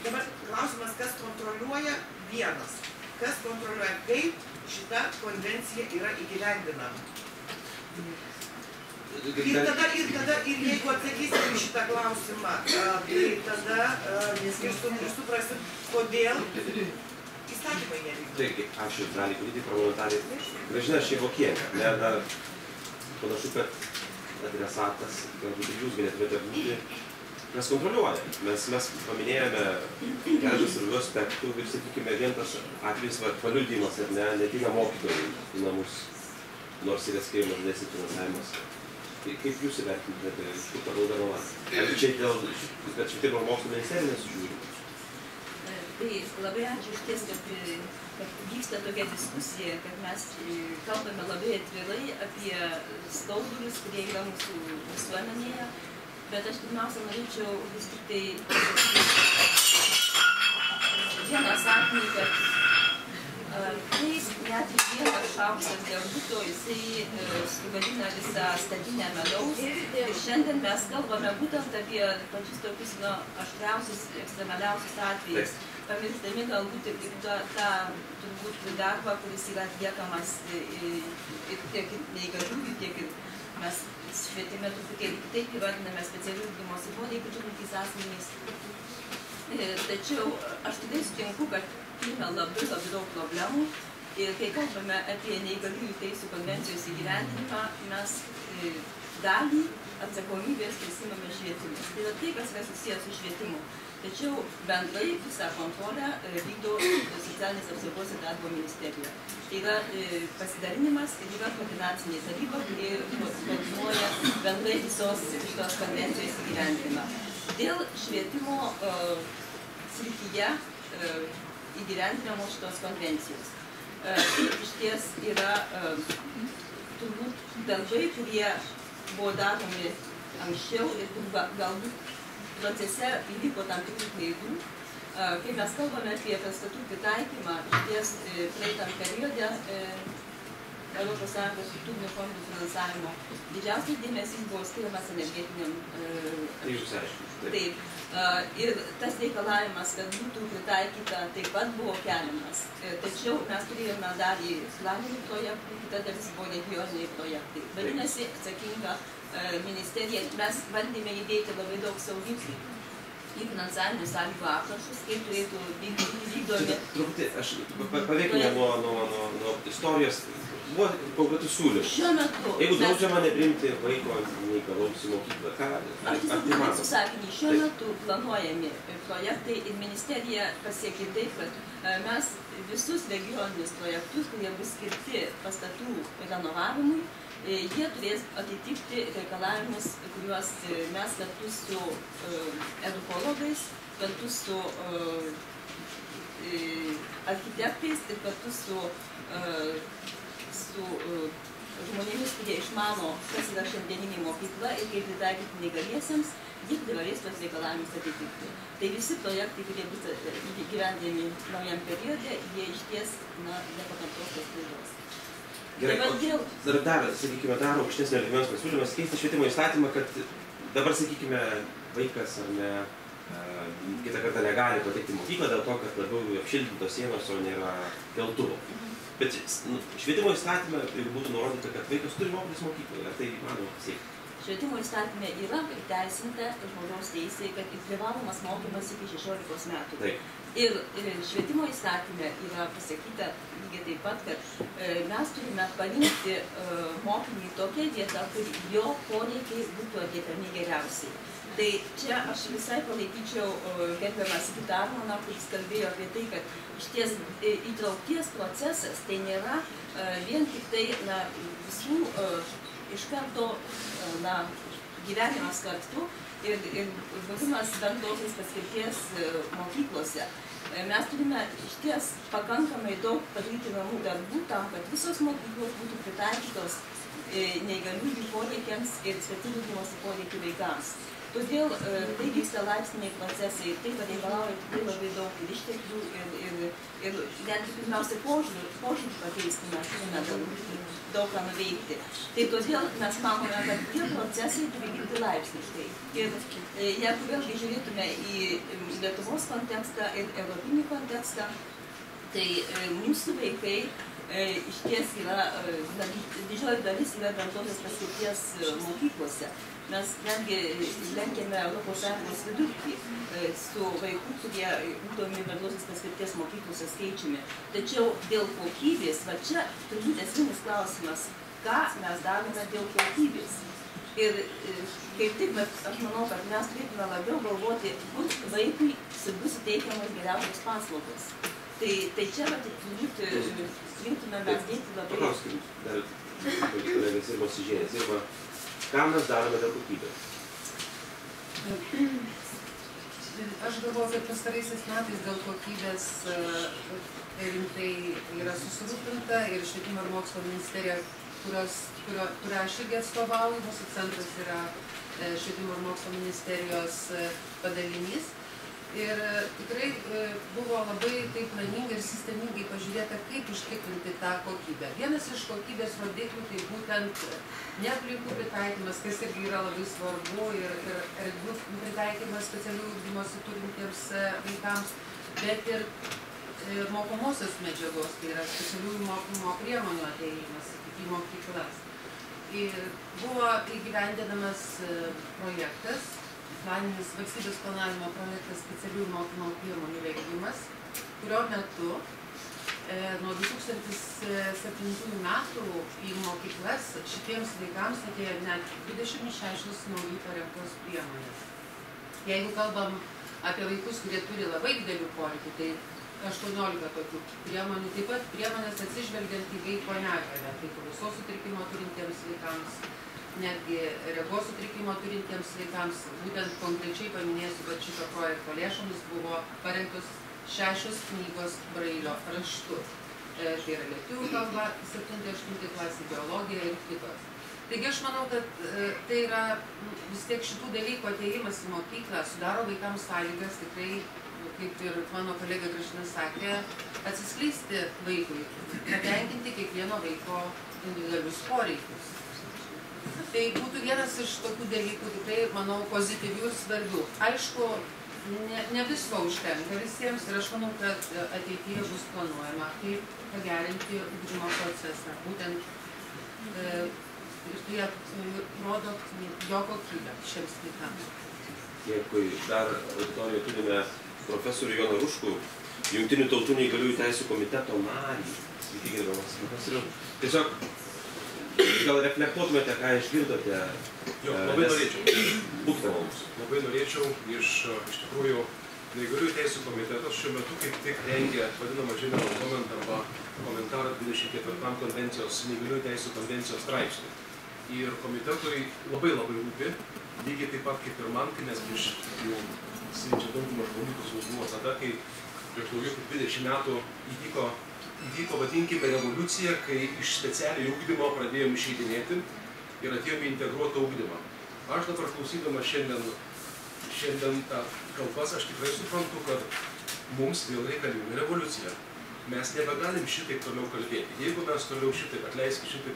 Dabar klausimas, kas kontroliuoja vienas. Kas kontroliuoja, kaip šita konvencija yra įgyvendinama. Ir jeigu atsakysim į šitą klausimą, tai tada ir suprasim, kodėl įstatymai nevykdo. Taigi, ačiū dalį politik parlamentarė Gražina Šeivokienė. Panašu, kad adresatas, galbūt ir jūs galėtumėte būti, mes kontroliuojame. Mes paminėjome keletą svarbių aspektų ir, sakykime, vien tas atvejis paliudijimas, ar ne, neateina mokytojai į namus, nors yra skiriamas didesnis finansavimas. Tai kaip jūs įvertintumėte, iš kur ta nauda nuo? Ar čia dėl, bet švietimo ir mokslo ministerija nesužiūri? Tai labai ačiū iš ties, kad vyksta tokia diskusija, kad mes kalbame labai atvirai apie skaudulius, kurie yra mūsų visuomenėje. Bet aš pirmiausia norėčiau vis tik tai vieną sakinį, kad taip net ir vienas šaukštas deguto, jisai sugadina visą statinę medaus. Ir šiandien mes kalbame būtent apie pačius tokius aštriausius, ekstremaliausius atvejus, pamiršdami galbūt ir tą turbūt darbą, kuris yra atliekamas tiek ir neįgaliųjų, tiek ir mes švietime truputėlį kitaip įvardiname specialių ugdymosi poreikių turintys asmenys. Tačiau aš tikrai sutinku, kad turime labai daug problemų ir kai kalbame apie neįgaliųjų teisių konvencijos įgyvendinimą, mes dalį atsakomybės prisimame švietimas. Tai yra tai, kas yra susijęs su švietimu. Tačiau bendrai visą kontrolę vykdo socialinės apsaugos ir darbo ministerija. Tai yra pasidalinimas ir yra koordinacinė taryba, kuri koordinuoja bendrai visos šitos konvencijos įgyvendinimą. Dėl švietimo srityje įgyvendinamo šitos konvencijos. Tai iš ties yra turbūt darbai, kurie buvo daromi anksčiau ir kur galbūt procese įvyko tam tikrų klaidų. Kai mes kalbame apie pastatų pritaikymą, iš ties praeitam periode Europos Sąjungos struktūrinių fondų finansavimo didžiausias dėmesys buvo skiriamas energetiniam. Taip. Ir tas reikalavimas, kad būtų pritaikyta, taip pat buvo keliamas. Tačiau mes turėjome dalį planinių projektų, kita dalis buvo regioniniai projektai. Vadinasi, atsakinga ministerija, mes bandėme įdėti labai daug saugiklių į finansavimo sąlygų aprašus, kaip turėtų vykdomi. Truputį, aš paveikime nuo istorijos. Buvo konkretus siūlymas. Šiuo metu. Jeigu draudžiama nepriimti vaiko neįgalaus į mokyklą, ką? Aš tiesiog pasakysiu sakinį. Šiuo metu planuojami projektai ir ministerija pasiekė taip, kad mes visus regioninius projektus, kurie bus skirti pastatų renovavimui, jie turės atitikti reikalavimus, kuriuos mes kartu su edukologais, kartu su architektais ir kartu su žmonėmis, kurie išmano, kas yra šiandieninė mokykla ir kaip pritaikyti neįgaliesiems, jie privalės tuos reikalavimus atitikti. Tai visi projektai, kurie bus įgyvendinami naujam periode, jie iš ties nepakartos tos klaidos. Gerai, sakykime, dar aukštesnio lygmens pasiūlymas keisti švietimo įstatymą, kad dabar, sakykime, vaikas ar ne, kitą kartą negali patekti į mokyklą dėl to, kad labiau apšildytos sienos, o nėra keltuvo. Bet švietimo įstatyme būtų nurodyta, kad vaikas turi mokytis mokykloje, ar tai įmanoma pasiekti? Švietimo įstatyme yra įteisinta žmogaus teisė, kad privalomas mokymas iki 16 metų. Taip. Ir švietimo įstatyme yra pasakyta lygiai taip pat, kad mes turime parinkti mokinį tokią vietą, kur jo poreikiai būtų atliekami geriausiai. Tai čia aš visai palaikyčiau gerbiamą Sigitą Armoną, kuris kalbėjo apie tai, kad išties įtraukties procesas tai nėra vien tik tai visų iš karto gyvenimas kartu ir buvimas bendrosios paskirties mokyklose. Mes turime išties pakankamai daug padaryti namų darbų tam, kad visos mokyklos būtų pritaikytos neįgaliųjų poreikiams ir specialių ugdymosi poreikių vaikams. Todėl tai vyksta laipsniai procesai, tai pareikalauja tikrai labai daug ir išteklių ir netgi pirmiausia požiūrį pakeisti mes turime daug ką nuveikti. Tai todėl mes manome, kad tie procesai turi vykti laipsniškai. Ir jeigu vėlgi žiūrėtume į Lietuvos kontekstą ir europinį kontekstą, tai mūsų vaikai išties yra, didžioji dalis yra bendrosios paskirties mokyklose. Mes netgi lenkiame Europos Sąjungos vidurkį su vaikų, kurie ugdomi bendrosios paskirties mokyklose skaičiumi. Tačiau dėl kokybės, va čia turbūt esminis klausimas, ką mes darome dėl kokybės. Ir kaip tik, aš manau, kad mes turėtume labiau galvoti, kur vaikui bus teikiamas geriausios paslaugos. Tai čia, turbūt, turėtume mes dėti labai... Paklauskim, dar kolegas ir pasižiūrės. Ką mes darome dėl kokybės? Aš galvoju, kad pastaraisiais metais dėl kokybės rimtai yra susirūpinta ir Švietimo ir mokslo ministerija, kurią aš irgi atstovauju, mūsų centras yra Švietimo ir mokslo ministerijos padalinys. Ir tikrai buvo labai taip planingai ir sistemingai pažiūrėta, kaip užtikrinti tą kokybę. Vienas iš kokybės rodiklių tai būtent ne aplinkų pritaikymas, kas irgi yra labai svarbu, ir erdvių pritaikymas specialių ugdymosi turintiems vaikams, bet ir mokomosios medžiagos, tai yra specialiųjų mokymo priemonių atėjimas į mokyklas. Ir buvo įgyvendinamas projektas, planinis valstybės planavimo projektas specialiųjų mokymo priemonių rengimas, kurio metu nuo 2007 metų į mokyklas šitiems vaikams atėjo net 26 naujų parengtos priemonės. Jeigu kalbam apie vaikus, kurie turi labai didelių poreikių, tai 18 tokių priemonių, taip pat priemonės atsižvelgiant į vaiko negalią, tai klausos sutrikimo turintiems vaikams, netgi regos sutrikimo turintiems vaikams. Būtent konkrečiai paminėsiu, kad šito projekto lėšomis buvo parengtos 6 knygos brailio raštu. Tai yra lietuvių kalba, 7-8 klasė, biologija ir kitos. Taigi aš manau, kad tai yra vis tiek šitų dalykų atėjimas į mokyklą sudaro vaikams sąlygas tikrai, kaip ir mano kolega Gražina sakė, atsiskleisti vaikui, patenkinti kiekvieno vaiko individualius poreikius. Tai būtų vienas iš tokių dalykų tikrai, manau, pozityvių ir svarbių. Aišku, ne visko užtenka visiems ir aš manau, kad ateityje bus planuojama, kaip pagerinti ugdymo procesą. Būtent ir tai rodo jo kokybę šiems vaikams. Dėkui. Dar auditorijoje turime profesorių Joną Ruškų, Jungtinių tautų neįgaliųjų teisių komiteto narį. Sveiki, gerbiamas profesoriau. Tiesiog gal reflektuotumėte, ką išgirdote? Jo, labai norėčiau. Labai norėčiau iš tikrųjų neįgaliųjų teisių komitetas šiuo metu kaip tik rengia vadinamą General Comment arba komentarą 24 konvencijos, neįgaliųjų teisių konvencijos straipsnį. Ir komitetui labai rūpi, lygiai taip pat kaip ir man, kai mes prieš jau sėdžią daugumą žmonių, kas buvo tada, kai prieš daugiau kaip 20 metų įvyko, vadinkime, revoliucija, kai iš specialiai ugdymo pradėjom išeidinėti ir atėjome į integruotą ugdymą. Aš dabar klausydama šiandien tą kalbas, aš tikrai suprantu, kad mums vėl reikalinga revoliucija. Mes nebegalim šitaip toliau kalbėti. Jeigu mes toliau šitaip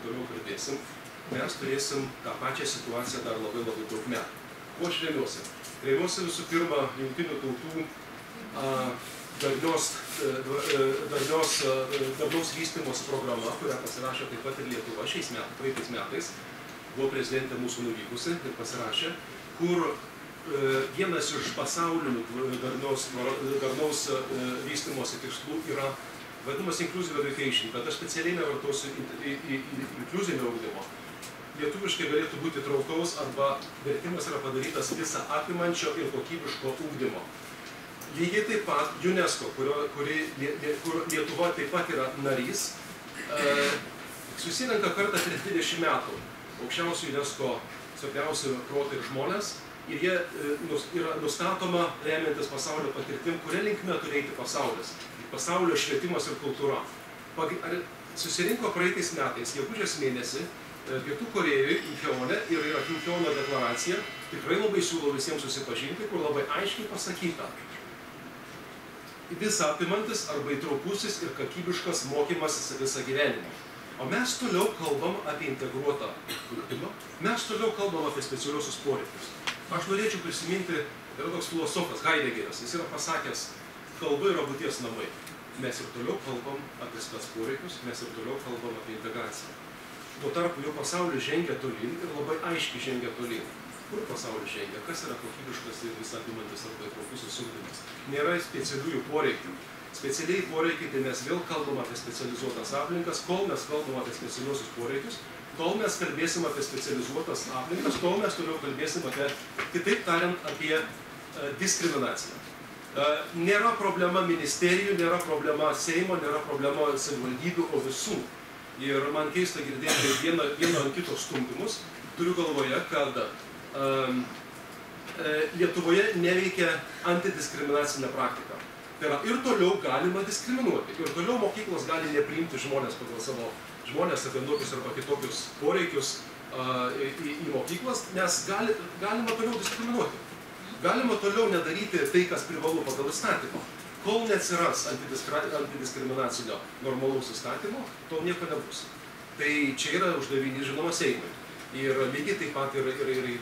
toliau kalbėsim, mes turėsim tą pačią situaciją dar labai daug metų. Kuo aš remiuosi? Remiuosi visų pirma Jungtinių tautų darnaus vystymosi programa, kurią pasirašė taip pat ir Lietuva praeitais metais. Buvo prezidentė mūsų nuvykusi ir pasirašė, kur vienas iš pasaulinių darnaus vystymosi tikslų yra vadinamas inclusive education, bet aš specialiai nevartosiu inkliuzinio ugdymo. Lietuviškai galėtų būti traukaus arba vertimas yra padarytas visą apimančio ir kokybiško ugdymo. Lygiai taip pat UNESCO, kur Lietuva taip pat yra narys, susirenka kartą prieš 20 metų aukščiausių UNESCO svarbiausių protai ir žmonės, ir jie yra nustatoma remiantis pasaulio patirtim, kuria linkme turi eiti pasaulis, pasaulio švietimas ir kultūra. Susirinko praeitais metais, gegužės mėnesį, Pietų Korėjoje, Incheone, ir yra Incheono deklaracija, tikrai labai siūlau visiems susipažinti, kur labai aiškiai pasakyta. Visą apimantis arba įtraukusis ir kokybiškas mokymasis visą gyvenimą. O mes toliau kalbam apie integruotą ugdymą, mes toliau kalbam apie specialiuosius poreikius. Aš norėčiau prisiminti, yra toks filosofas Heideggeris, jis yra pasakęs, kalba yra būties namai. mes ir toliau kalbam apie spec poreikius, mes ir toliau kalbam apie integraciją. Tuo tarpu jau pasaulis žengia tolyn ir labai aiškiai žengia tolyn. Kur pasaulis žengia? Kas yra kokybiškas ir visapimantis arba įtraukusis ugdymas? Nėra specialiųjų poreikių. Specialiai poreikiai, tai mes vėl kalbam apie specializuotas aplinkas. Kol mes kalbam apie specialiuosius poreikius, tol mes kalbėsim apie specializuotas aplinkas, tol mes toliau kalbėsim apie, kitaip tariant, apie diskriminaciją. Nėra problema ministerijų, nėra problema Seimo, nėra problema savivaldybių, o visų. Ir man keista girdėti vieno ant kito stumdymus. Turiu galvoje, kad Lietuvoje neveikia antidiskriminacinė praktika. Tai yra, ir toliau galima diskriminuoti, ir toliau mokyklos gali nepriimti žmonės pagal savo žmonės apie vienokius arba kitokius poreikius į mokyklas, nes galima toliau diskriminuoti. Galima toliau nedaryti tai, kas privalu pagal įstatymą. Kol neatsiras antidiskriminacinio normalaus įstatymo, tol nieko nebus. Tai čia yra uždavinys, žinoma, Seimui. Ir lygiai taip pat ir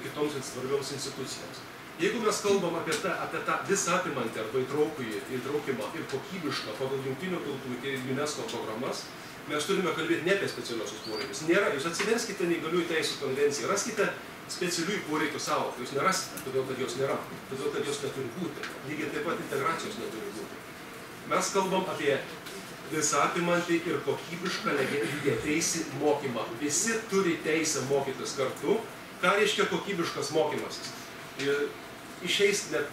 kitoms svarbioms institucijoms. Jeigu mes kalbam apie tą visą apimantį arba įtraukimą ir kokybišką pagal Jungtinių tautų ir UNESCO programas, mes turime kalbėti ne apie specialiosius poreikius. Nėra, jūs atsiverskite neįgaliųjų teisių konvenciją, raskite specialiųjų poreikių sąvoką, jūs nerasite, todėl kad jos nėra, todėl kad jos neturi būti. Lygiai taip pat integracijos neturi būti. Mes kalbam apie visą apimantį ir kokybišką lygiateisį mokymą. Visi turi teisę mokytis kartu. Ką reiškia kokybiškas mokymasis? Išeis net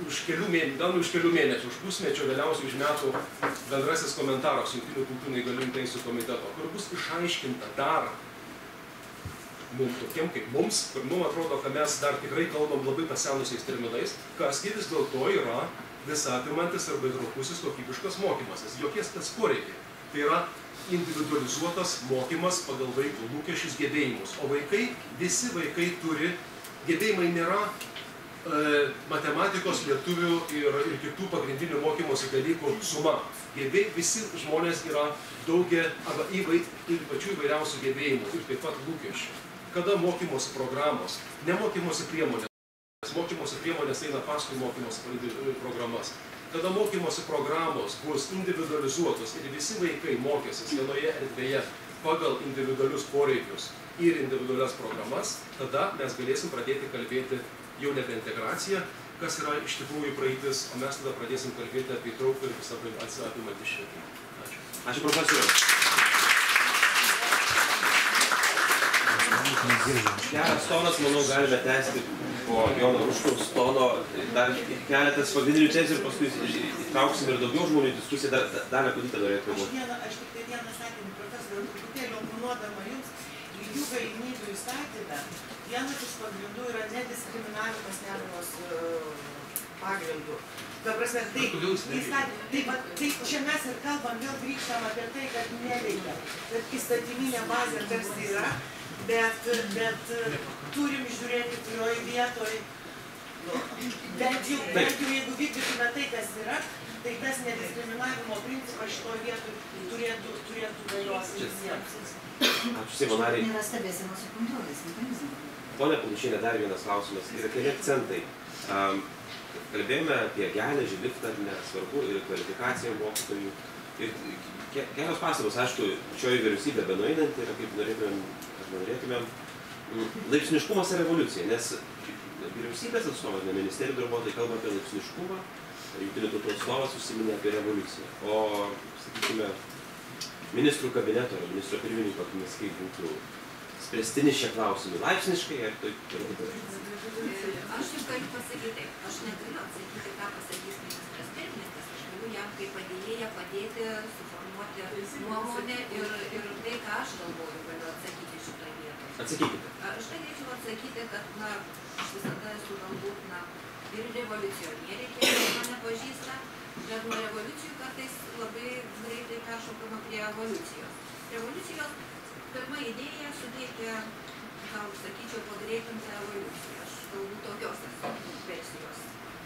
už kelių mėnesių, už pusmečio, vėliausiai už metų bendrasis komentaras Jungtinių tautų neįgaliųjų teisių komiteto, kur bus išaiškinta dar mums tokiem kaip mums, kur mums atrodo, kad mes dar tikrai kalbam labai pasenusiais terminais, kas vis dėlto yra visapimantis arba įtraukusis kokybiškas mokymasis, jokie spec poreikiai. Tai yra individualizuotas mokymas pagal vaikų lūkesčius, gebėjimus. O visi vaikai turi, gebėjimai nėra matematikos, lietuvių ir kitų pagrindinių mokymosi dalykų suma. Visi žmonės yra daugia arba pačių įvairiausių gebėjimų ir taip pat lūkesčių. Kada mokymosi programos, ne mokymosi priemonės, mokymosi priemonės eina paskui mokymosi programas. Kada mokymosi programos bus individualizuotos ir visi vaikai mokysis vienoje erdvėje pagal individualius poreikius ir individualias programas, tada mes galėsim pradėti kalbėti jau ne apie integraciją, kas yra iš tikrųjų praeitis, o mes tada pradėsim kalbėti apie įtraukų ir visą apimantį švietimą. Ačiū. Ačiū, profesoriau. Geras tonas, manau, galime tęsti po Jono Ruškaus tono. Dar keletas pagrindinių tezių ir paskui įtrauksim ir daugiau žmonių į diskusiją. Dar nepadytą norėtų būti. Aš tik tai vieną sakinį, profesoriau, truputėlį oponuodama jums, lygių galimybių įstatyme, vienas iš pagrindų yra nediskriminavimas negalios pagrindų. Ta prasme, tai čia mes ir kalbam, vėl grįžtam apie tai, kad neveikia. Bet įstatyminė bazė tarsi yra, bet turim žiūrėti kurioje vietoje. Bent jau jeigu vykdytume tai, kas yra, tai tas nediskriminavimo principas šitoje vietoje turėtų galios visiems. Ačiū, Seimo nariai. Nėra stebėsenos ir kontrolės mechanizmo. Pone Pulušienė, dar vienas klausimas. Yra keli akcentai. Kalbėjome apie geležį, liftą, nesvarbu, ir kvalifikaciją mokytojų. Ir kelios pastabos, aišku, šioje vyriausybė benueinanti yra, kaip norėtumėm, laipsniškumas ir revoliucija, nes vyriausybės atstovas, ne ministerijų darbuotojai, kalba apie laipsniškumą, Jungtinių tautų atstovas užsiminė apie revoliuciją. O, sakykime, ministrų kabineto ar ministro pirmininko akimis, kaip būtų spręstini šie klausimai laipsniškai, ar taip ir taip? Aš jau galiu pasakyti taip, aš negaliu atsakyti, ką pasakys ministras pirmininkas, aš galiu jam kaip padėjėja padėti suformuoti nuomonę ir tai, ką aš galvoju, galiu atsakyti šitą vietą. Atsakykite. Aš galėčiau atsakyti, kad, aš visada esu galbūt, ir revoliucionierė, kiek mane pažįsta, bet nuo revoliucijų kartais labai greitai peršokama prie evoliucijos. Revoliucijos pirma idėja suteikia, gal sakyčiau, pagreitintą evoliuciją. Aš galbūt tokios versijos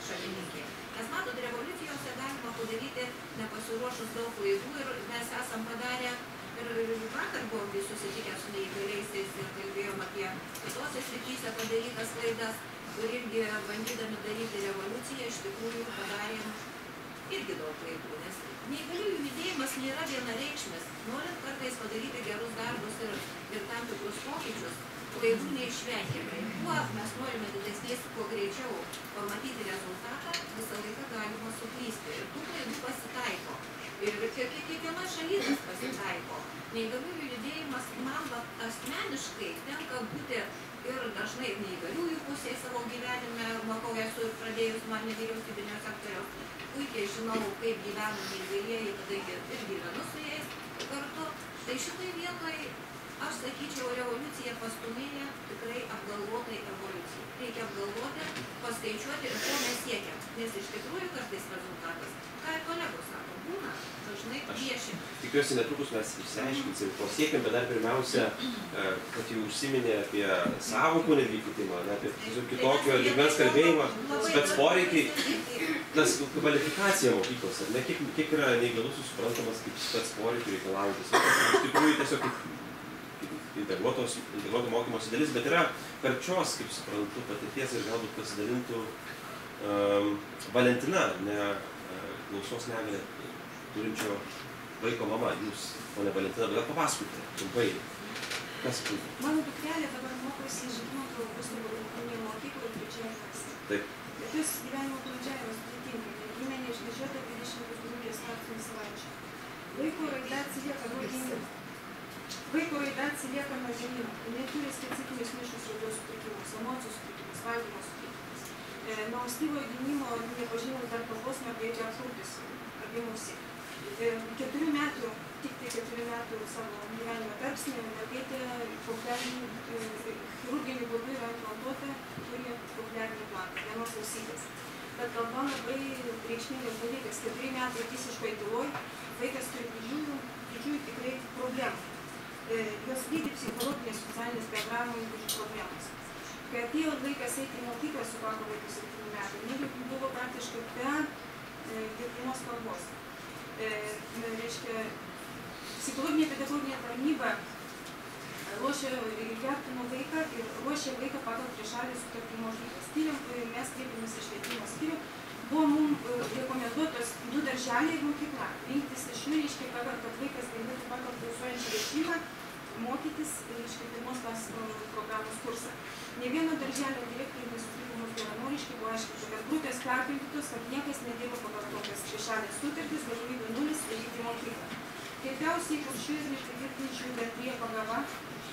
šalininkė. Nes matot, revoliucijose galima padaryti nepasiruošus daug klaidų ir mes esam padarę, ir vakar buvom visi susitikę su neįgaliaisiais ir kalbėjom apie kitose srityse padarytas klaidas, kur irgi bandydami daryti revoliuciją iš tikrųjų padarėm irgi daug klaidų, nes neįgaliųjų judėjimas nėra vienareikšmis. Norint kartais padaryti gerus darbus ir tam tikrus pokyčius, klaidų neišvengiamai. Kuo mes norime didesnės, kuo greičiau pamatyti rezultatą, visą laiką galima suklysti. Ir tų klaidų pasitaiko. Ir kiekviena šalyje tas pasitaiko. Neįgaliųjų judėjimas man asmeniškai tenka būti ir dažnai neįgaliųjų pusėje savo gyvenime, matau, esu pradėjus man nevyriausybinio sektoriaus. Puikiai žinau, kaip gyvena neįgalieji, kadangi ir gyvenu su jais kartu. Tai šitai vietoj, aš sakyčiau, revoliucija pastūmėja tikrai apgalvotai evoliucijai. Reikia apgalvoti, paskaičiuoti ir ko mes siekiam. Nes iš tikrųjų kartais rezultatas, ką ir kolegos sako, būna dažnai priešingai. Tikiuosi netrukus mes išsiaiškinsim, ko siekiam, bet dar pirmiausia, kad jau užsiminė apie sąvokų netgi kitimą, apie kitokio lygmens kalbėjimą, spec poreikiai, tas kvalifikacija mokyklos, ar ne, kiek yra neįgalusių suprantamas kaip spec poreikių reikalaujantis. Iš tikrųjų tiesiog integruoto mokymosi dalis, bet yra karčios, kaip suprantu, patirties ir galbūt pasidalintų Valentina, ne klausos negalią turinčio vaiko mama. Jūs, ponia Valentina, gal papasakokite trumpai, kas buvo? Mano dukrelė dabar mokosi Žygimanto Augusto valstybinėje mokykloje 3 klasėje. Taip. Bet jos gyvenimo pradžia yra sudėtinga. Gimė neišnešiota 22 startinių savaičių. Vaiko raida atsilieka nuo žemynų. Jinai turi specifinius mišrus raidos sutrikimus, emocijų sutrikimus, valgymo sutrikimus. Nuo ankstyvojo gimimo nepažinant dar kalbos mergaitė apsaugusi, abimusi. 4 metų, tik tai 4 metų savo gyvenimo tarpsnį, mergaitė chirurginiu būdu yra implantuota, turi kochlearinį implantą, vienos ausytės. Bet kalba labai reikšmingas dalykas, 4 metai visiškoj tyloj, vaikas turi didžiųjų tikrai problemų. Jos lydi psichologinės, socialinės programų problemos. Kai atėjo laikas eiti į mokyklą, sukako vaikų 7 metų, jinai buvo praktiškai be girdimos kalbos. Reiškia, psichologinė pedagoginė tarnyba vertino vaiką ir ruošė vaiką pagal trišalį sutartį mokyklą. Mes kreipėmės į švietimo skyrių. Buvo mums rekomenduotos 2 darželiai ir mokykla. Rinktis iš jų, reiškia, kad vaikas galėtų pagal pulsuojančią režimą mokytis, reiškia, 1 klasės programos kursą. Ne vieno darželio direktorių nesutiko mus geranoriškai, buvo aiškinta, kad grupės perpildytos, kad niekas nedirba pagal tokias trišalės sutartis, galimybių nulis eiti į mokyklą. Kreipiausiai kuršių ir nepritvirtinčių bendriją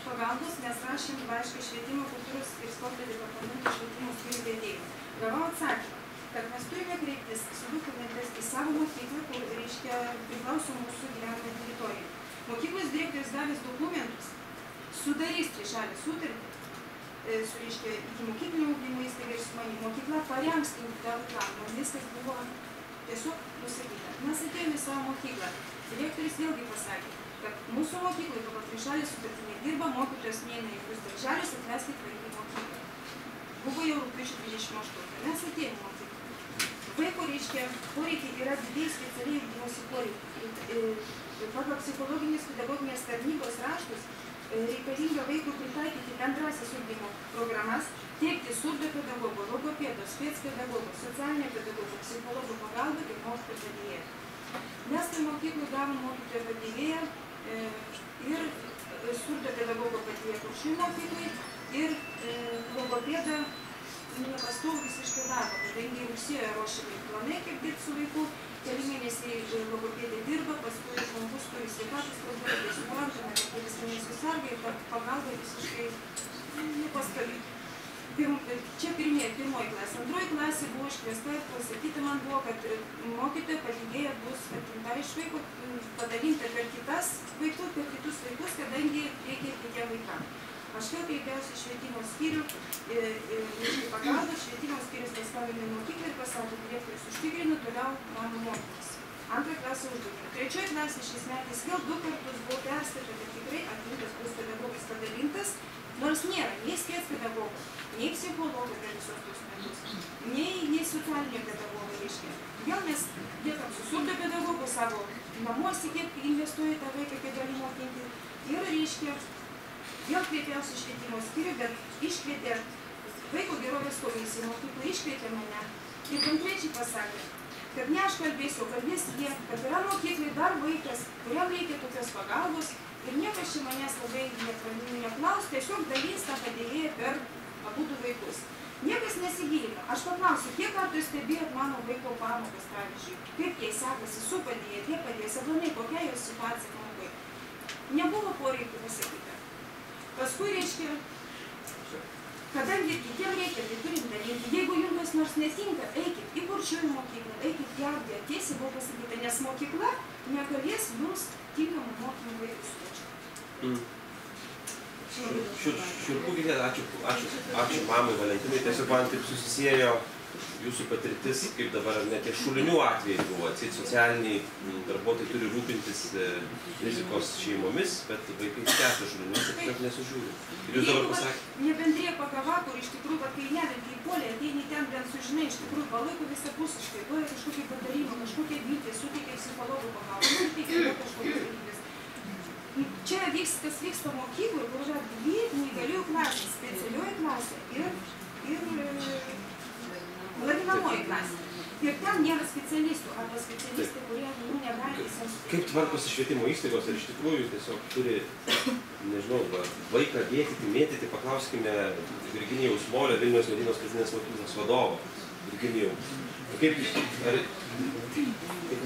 pagalbos, mes rašėm laišką švietimo, kultūros ir sporto departamento švietimo skyrių vedėjų. Gavau atsakymą, kad mes turime kreiptis su dokumentais į savo mokyklą, kur, reiškia, priklauso mūsų gyvenimo teritorijai. Mokyklos direktorius davęs dokumentus sudarys trišalę sutartį su, reiškia, iki mokyklinio ugdymo įstaiga ir su manim. Mokykla parengs individualų planą, viskas buvo tiesiog nusakyta. Mes atėjome į savo mokyklą. Direktorius vėlgi pasakė, kad mūsų mokyklai pagal trišalę sutartį nedirba, mokytojas neina į jūs darželius, atveskit vaiką į mokyklą. Buvo jau rugpjūčio 28. Mes atėjome į mokyklą. Vaiko, reiškia, poreikiai yra didėjai specialiai ugdymosi poreikiai. Pagal psichologinės pedagoginės tarnybos raštus reikalinga vaikui pritaikyti bendrasis ugdymo programas, teikti surdo pedagogo, logopedo, specpedagogo, socialinio pedagogo, psichologo pagalbą ir mokytojo padėjėją. Mes tai mokyklui gavom mokytojo padėjėją ir surdo pedagogo padėjėją Kuršių mokyklui ir logopedą nepastovų visiškai darbą, kadangi rugsėjo ruošiami planai, kaip dirbti su vaiku, keli mėnesiai logopedė dirba, paskui žmogus turi sveikatos problemų, tai suprantame, kad kelis mėnesius sargai ir ta pagalba visiškai nepastovi. Čia pirmoji klasė. Antroji klasė buvo iškviesta ir pasakyti man buvo, kad mokytoja padėjėja bus atimta iš vaiko, padalinta per kitus vaikus, kadangi reikia kitiem vaikams. Aš vėl kreipiausi į švietimo skyrių, pagalbos švietimo skyrius paskambino mokyklą ir pasakė, direktorius užtikrino toliau mano mokymas. 2 klasė užduotė. 3 klasė šiais metais vėl 2 kartus buvo perstatyta, kad tikrai atimtas bus pedagogas padalintas, nors nėra nei specpedagogo, nei psichologo per visos tos metus, nei socialinio pedagogo, reiškia. Vėl mes liekam su surdo pedagogu savo namuose, kiek investuoja tą vaiką, kiek gali mokinti. Ir, reiškia, vėl kreipiausi švietimo skyrių, bet iškvietė vaiko gerovės komisija, mokyklą iškvietė mane ir konkrečiai pasakė, kad ne aš kalbėsiu, o kalbės jie, kad yra mokyklai dar vaikas, kuriam reikia tokios pagalbos ir niekas čia manęs labai neklaus, tiesiog dalys tą padėjėją per abudu vaikus. Niekas nesigilina. Aš paklausiu, kiek kartų stebėjot mano vaiko pamokas, pavyzdžiui, kaip jai sekasi su padėjėja, tie padėjėjas, aplamai, kokia jos situacija pamokai. Nebuvo poreikių pasakyti. Paskui, reiškia, kadangi kitiem reikia, tai turim daryti. Jeigu jums nors netinka, eikit į kurčiųjų mokyklą, eikit jaudė, tiesiai buvo pasakyta, nes mokykla negalės jums tinkamų mokymų vaikų suvečiu. Šiurpų girdėti, ačiū mamai Valentinai, tiesiog man taip susisiejo jūsų patirtis, kaip dabar net tie šulinių atvejai buvo, socialiniai darbuotojai turi rūpintis rizikos šeimomis, bet vaikai tęsia šulinius ir tiesiog nesužiūri. Ir jūs dabar pasakėte? Nebendrė pakava, kur iš tikrųjų, kad kai nevelgi į polį, ateini ten, bent sužinai, iš tikrųjų palaiko visapusiškai, duoja kažkokį patarimą, kažkokią viltį, suteikia psichologų pagalbą, suteikia kažkokios dalykas. Čia kas vyksta mokyklų, kur yra 2 neįgaliųjų klasės, specialioji klasė ir lavinamoji klasė. Ir ten nėra specialistų arba specialistai, kurie negali visiems. Kaip tvarkosi švietimo įstaigos, ar iš tikrųjų tiesiog turi, nežinau, vaiką dėtyti, mėtyti, paklauskime Virginijaus Molio, Vilniaus Medinos pradinės mokyklos vadovo. Virginijau, kaip jūs, ar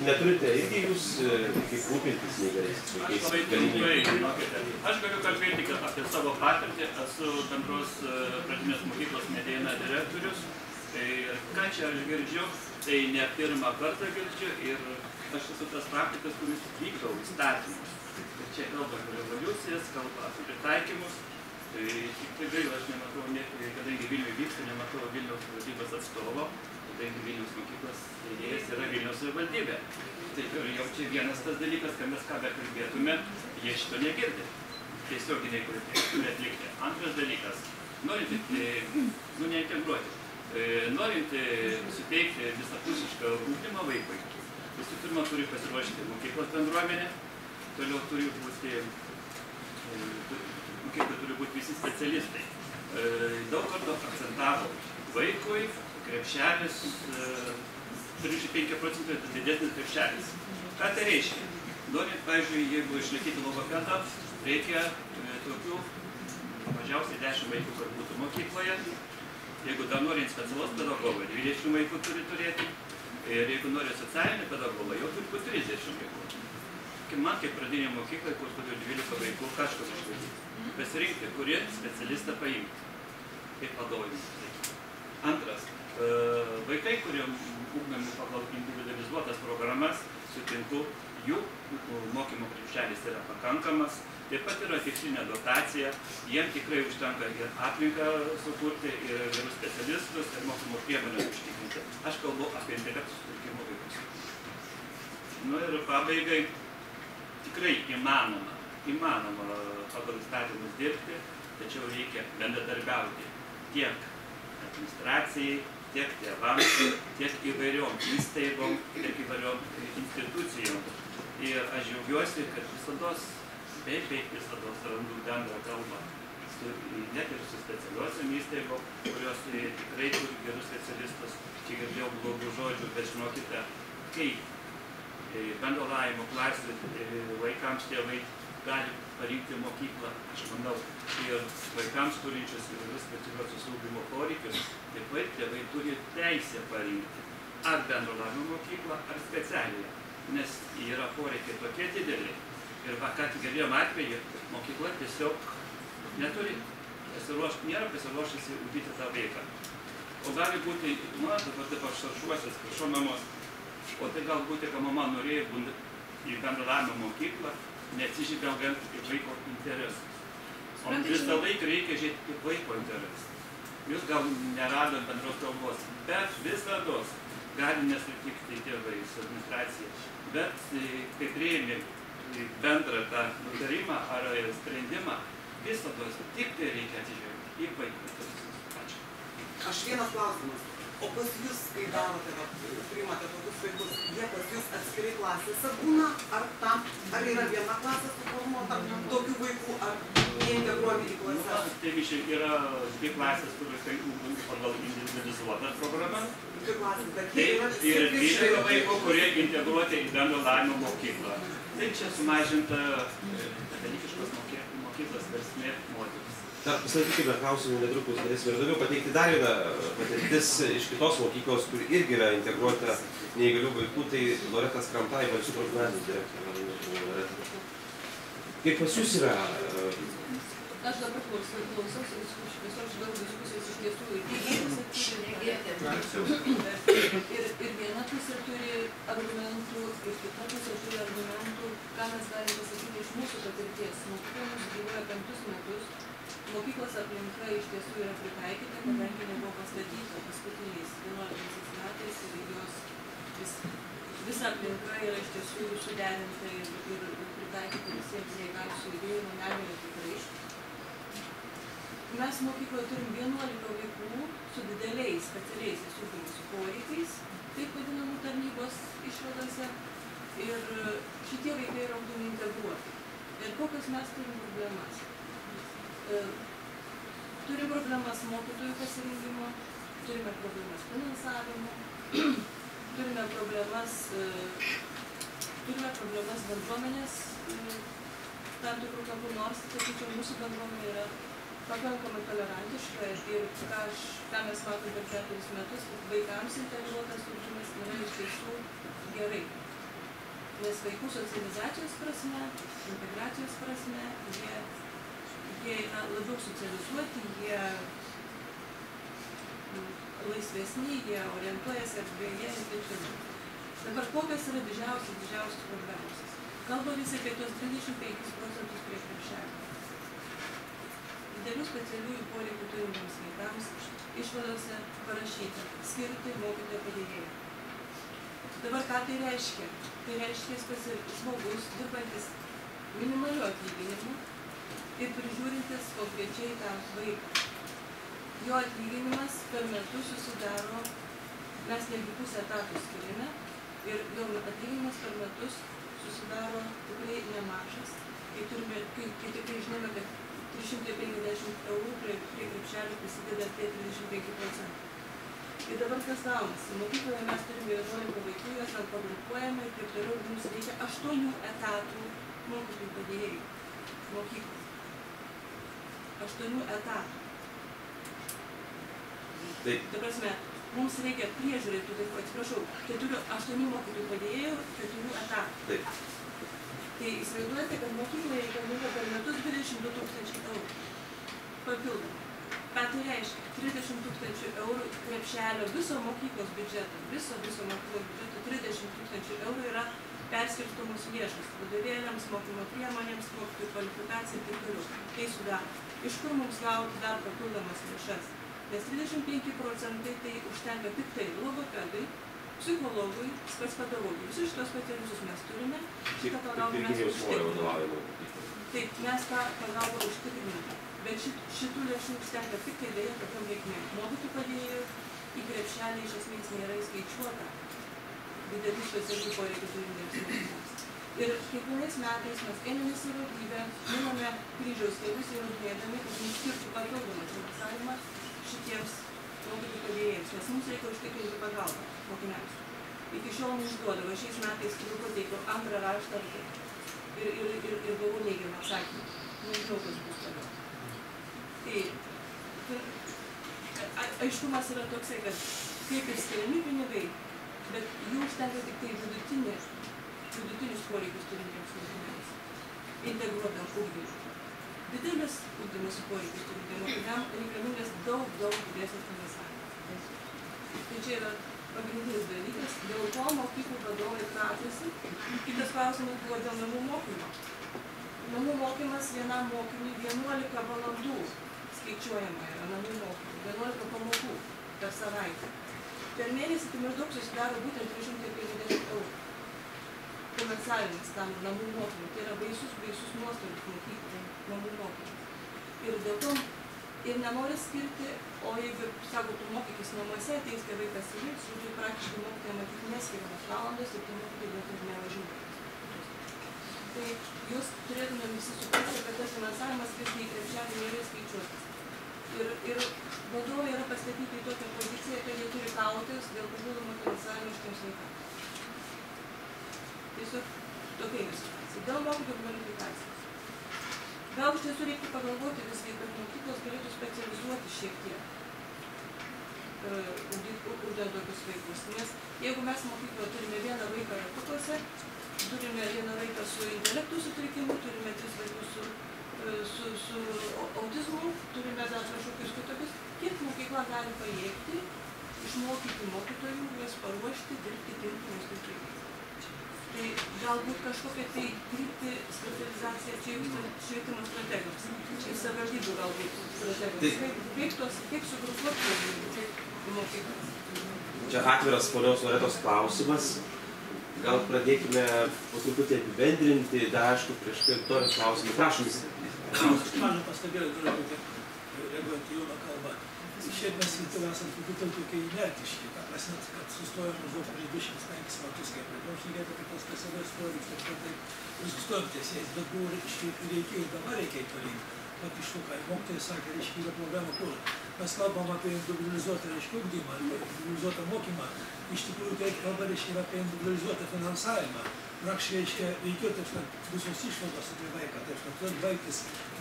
neturite irgi jūs kaip rūpintis neįgaliais vaikais galimybę? Aš galiu kalbėti apie savo patirtį, esu bendros pradinės mokyklos Medėna direktorius. Tai ką čia aš girdžiu, tai ne pirmą kartą girdžiu ir aš esu tas praktikas, kuris vykdau įstatymus. Ir čia kalba apie revoliucijas, kalba apie pritaikymus. Tai tik tai gaila, aš nematau, kadangi Vilniuje vyksta, nematau Vilniaus valdybos atstovo, kadangi Vilniaus mokyklos idėjas yra Vilniaus valdybė. Taip ir jau čia vienas tas dalykas, kad mes ką bekalbėtume, jie šito negirdi. Tiesioginiai, kurie turi atlikti. Antras dalykas, norint neintegruoti. Norint suteikti visapusišką ugdymą vaikui, visų pirma turi pasiruošti mokyklos bendruomenė, toliau turi būti visi specialistai. Daug kartų akcentavo vaikui, krepšelis, 35% didesnis krepšelis. Ką tai reiškia? Norint, pavyzdžiui, jeigu išlaikyti logopedą, reikia tokių mažiausiai 10 vaikų, kad būtų mokykloje. Jeigu dar norint specialaus pedagogo, 20 vaikų turi turėti. Ir jeigu nori socialinį pedagogą, jau turi būti 30 vaikų. Man kaip pradinė mokykla, kur turiu 12 vaikų, kažkas išlaikyti. Pasirinkti, kurį specialistą paimti. Kaip vadovai. Antras. Vaikai, kurie ugdomi pagal individualizuotas programas, sutinku, jų mokymo krepšelis yra pakankamas. Taip pat yra tikslinė dotacija, jiem tikrai užtenka ir aplinką sukurti, ir gerus specialistus, ir mokymo priemonės užtikrinti. Aš kalbu apie intelektų sutrikimų vaikus. Ir pabaigai, tikrai įmanoma pagal įstatymus dirbti, tačiau reikia bendradarbiauti tiek administracijai, tiek tėvams, tiek įvairiom įstaigom, tiek įvairiom institucijom. Ir aš džiaugiuosi, kad visados beveik visados randu bendrą kalbą, net ir su specialiosiom įstaigom, kurios tikrai turi gerus specialistus. Čia girdėjau blogų žodžių, bet žinokite, kaip bendro lavinimo klasių vaikams tėvai gali parinkti mokyklą, aš manau, ir vaikams turinčius įvairius specialiosios ugdymo poreikius, taip pat tėvai turi teisę parinkti ar bendro lavinimo mokyklą, ar specialiją, nes yra poreikiai tokie dideli. Ir ką tik girdėjom atveju, mokykla tiesiog neturi, nėra pasiruošusi ugdyti tą vaiką. O gali būti, dabar taip aš šaršuosiu, prašau mamos, o tai gal būti, kad mama norėjo į bendravimo mokyklą, neatsižvelgiant į vaiko interesus. O visą laiką reikia žiūrėti į vaiko interesus. Jūs gal neradot bendros kalbos, bet visados gali nesutikti tėvai su administracija. Bet kai priėmė bendrą tą nutarimą ar sprendimą, visados tik tai reikia atsižvelgti į vaiko interesus. Ačiū. Aš vienas klausimas. O pas jūs, kai darote, priimate tokius vaikus, jie pas jūs atskirai klasėse būna, ar yra viena klasė suformuota tokių vaikų, ar jie integruojami į klases? Taigi yra dvi klasės, kur vaikai ugdomi pagal individualizuotą programą. Dvi klasės, bet jie yra 12 vaikų, kurie integruoti į bendro lavinimo mokyklą. Tai čia sumažinta katalikiškos mokyklos versmė moteris. Dar pasakykime klausimų netrukus, galėsime ir daugiau pateikti dar vieną patirtis iš kitos mokyklos, kur irgi yra integruota neįgalių vaikų, tai Loreta Skramtai, Balsių progimnazijos direktorė. Kaip pas jūs yra? Aš dabar klausausi visos šitos diskusijos iš tiesų ir viena pusė turi argumentų, ir kita pusė turi argumentų, ką mes galime pasakyti iš mūsų patirties. Mokykla mūsų gyvoja 5 metus. Mokyklos aplinka iš tiesų yra pritaikyta, kadangi nebuvo pastatyta paskutiniais 11 metais ir jos visa aplinka yra iš tiesų suderinta ir pritaikyta visiems neįgalių su judėjimo negalia tikrai. Mes mokykloje turim 11 vaikų su dideliais specialiaisiais ugdymosi poreikiais, taip vadinamų tarnybos išvadose, ir šitie vaikai yra ugdomi integruoti. Ir kokias mes turim problemas? Turim problemas mokytojų pasirinkimo, turime problemas finansavimo, turime problemas bendruomenės tam tikrų kampų, nors, sakyčiau, mūsų bendruomenė yra pakankamai tolerantiška ir ką mes matom per 4 metus, vaikams integruotas ugdymas yra iš tiesų gerai. Nes vaikų socializacijos prasme, integracijos prasme, jie yra labiau socializuoti, jie laisvesni, jie orientuojasi erdvėje ir taip toliau. Dabar kokios yra didžiausios problemos? Kalba visi apie tos 25% prie krepšelio. Didelių specialiųjų poreikių turintiems vaikams išvadose parašyta skirti mokytojo padėjėją. Dabar ką tai reiškia? Tai reiškia žmogus dirbantis minimaliu atlyginimu ir prižiūrintis konkrečiai tą vaiką. Jo atlyginimas per metus susidaro, mes netgi pusę etatų skiriame, ir jo atlyginimas per metus susidaro tikrai nemažas. Kai tikrai žinome, kad 350 eurų prie krepšelio prisideda tie 35%. Ir dabar kas gaunasi? Mokykloje mes turime 11 vaikų, juos pagrupuojame ir taip toliau, mums reikia 8 etatų mokytojų padėjėjų mokykloje. 8 etatų. Ta prasme, mums reikia priežiūrai tų vaikų, atsiprašau, 8 mokytojų padėjėjų, 4 etatų. Tai įsivaizduojate, kad mokykloje reikalinga per metus 22 000 eurų papildomai. Ką tai reiškia? 30 000 eurų krepšelio viso mokyklos biudžeto, viso mokyklos biudžeto 30 000 eurų yra perskirstomos lėšos vadovėliams, mokymo priemonėms, mokytojų kvalifikacijai ir taip toliau. Tai sudaro. Iš kur mums gauti dar papildomas lėšas? Nes 35% tai užtenka tik tai logopedai, psichologui, specpedagogui. Visus šitos specialistus mes turime. Šitą pagalbą mes užtikriname. Taip, mes tą pagalbą užtikriname. Bet šitų lėšų užtenka tik tai dėja tokiam reikmėm. Mokytojų padėjėjų į krepšelį iš esmės nėra įskaičiuota didelių specialių poreikių turintiems mokiniams. Ir kiekvienais metais mes einame į savivaldybę, imame kryžiaus kelius įrodinėdami, kad mums skirtų papildomą finansavimą šitiems mokytojų padėjėjams, nes mums reikia užtikrinti pagalbą mokiniams. Iki šiol neišduoda, va šiais metais turiu pateikiau 2 raštą ir gavau neigiamą atsakymą. Nežinau, kas bus toliau. Tai aiškumas yra toksai, kad kaip ir skiriami pinigai, bet jų užtenka tik tai vidutinius poreikius turintiems mokiniams, integruotam ugdymui. Didelis ugdymosi poreikius turintiems mokiniams reikalingas daug didesnis finansavimas. Tai čia yra pagrindinis dalykas, dėl ko mokyklų vadovai kratėsi. Kitas klausimas buvo dėl namų mokymo. Namų mokymas vienam mokiniui 11 valandų skaičiuojama yra namų mokymų, 11 pamokų per savaitę. Per mėnesį tai maždaug susidaro būtent 350 eurų finansavimas tam namų mokymui. Tai yra baisus nuostolis mokyklų namų mokymui. Ir dėl to ir nenori skirti, o jeigu, sako, tu mokykis namuose, ateis tėvai pasiliks, žodžiu, praktiškai mokytojai matyti neskiriamas valandos ir tie mokytojai lietuvių nevažiuoja. Tai jūs turėtume visi suprasti, kad tas finansavimas visgi į krepšelį nėra skaičiuotas. Ir vadovai yra pastatyti į tokią poziciją, kad jie turi kautis dėl papildomo finansavimo šitiems vaikams. Tiesiog tokia yra situacija. Dėl mokytojų kvalifikacijos. Gal iš tiesų reiktų pagalvoti visgi, kad mokyklos galėtų specializuoti šiek tiek ugdant tokius vaikus. Nes jeigu mes mokykloje turime vieną vaiką ratukuose, turime vieną vaiką su intelektų sutrikimu, turime 3 vaikus su autizmu, turime dar kažkokius kitokius, kiek mokykla gali pajėgti išmokyti mokytojų, juos paruošti, dirbti tinkamais vaikais. Tai galbūt kažkokia tai krypti specializacija čia vyksta švietimo strategijos, čia savivaldybių galbūt strategijos. Kaip sugrupuoti mokyklas? Čia atviras ponios Loretos klausimas. Gal pradėkime po truputį apibendrinti, dar aišku, prieš Viktorijos klausimą. Prašom visi. Aš mažą pastebėjau, reaguojant į Jono kalbą. Šiaip mes Lietuvoje esame truputėlį tokie inertiški, ta prasme, kad sustojom maždaug prieš 25 metus, kai pradėjom šnekėti apie tos specialios poreikius, ir sustojom ties jais, bet buvo reikėjo ir dabar reikia tolyti. Vat iš to, ką mokytojai sakė, reiškia, yra problema, kur mes kalbam apie individualizuotą ugdymą, individualizuotą mokymą. Iš tikrųjų, tai kalba reiškia apie individualizuotą finansavimą. Praktiškai reiškia, reikėjo, taip kad visos išvados apie vaiką, taip kad turi baigtis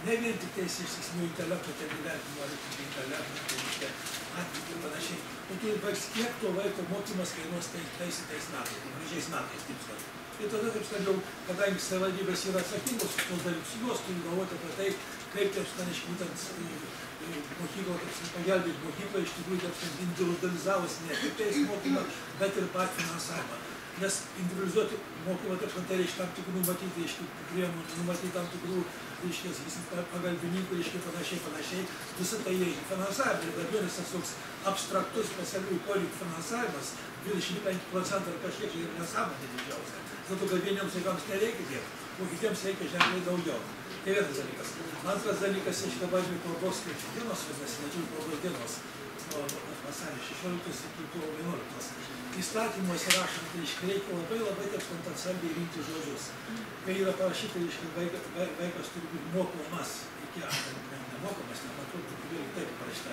ne vien tik teisinių intelektų, tai įvertinimo ar tik intelektų, tai reiškia atvykti ir panašiai. O turi baigtis, kiek to vaiko mokymas kainuos tais metais, gražiais metais, taip kad. Ir tada, taip kad jau, kadangi savivaldybės yra atsakingos už tos dalykus, jos turi galvoti apie tai, kaip taip kad, būtent mokyklo, pagelbėti mokyklą, iš tikrųjų, taip kad individualizavosi ne tik teisų mokymą, bet ir patį finansavimą. Nes individualizuoti mokymą, taip kad tai reiškia tam tikrų numatyti, priemonių, numatyti tam tikrų, reiškia, sakysim, pagalbininkų, reiškia, panašiai, visą tai įeina finansavimą. Ir dar vienas tas toks abstraktus specialiųjų poreikių finansavimas, 25% ar kažkiek yra nesąmonė didžiausia. Dėl to, kad vieniems vaikams nereikia tiek, o kitiems reikia ženkliai daugiau. Tai vienas dalykas. Antras dalykas, reiškia, bažnyčių kalbos kaip dienos, vadinasi, lietuvių kalbos dienos, nuo vasario 16 iki 11. Įstatymuose rašant, reikia labai taip atsargiai rinkti žodžius. Kai yra parašyta, vaikas turi būti mokomas, nemokomas, taip parašyta,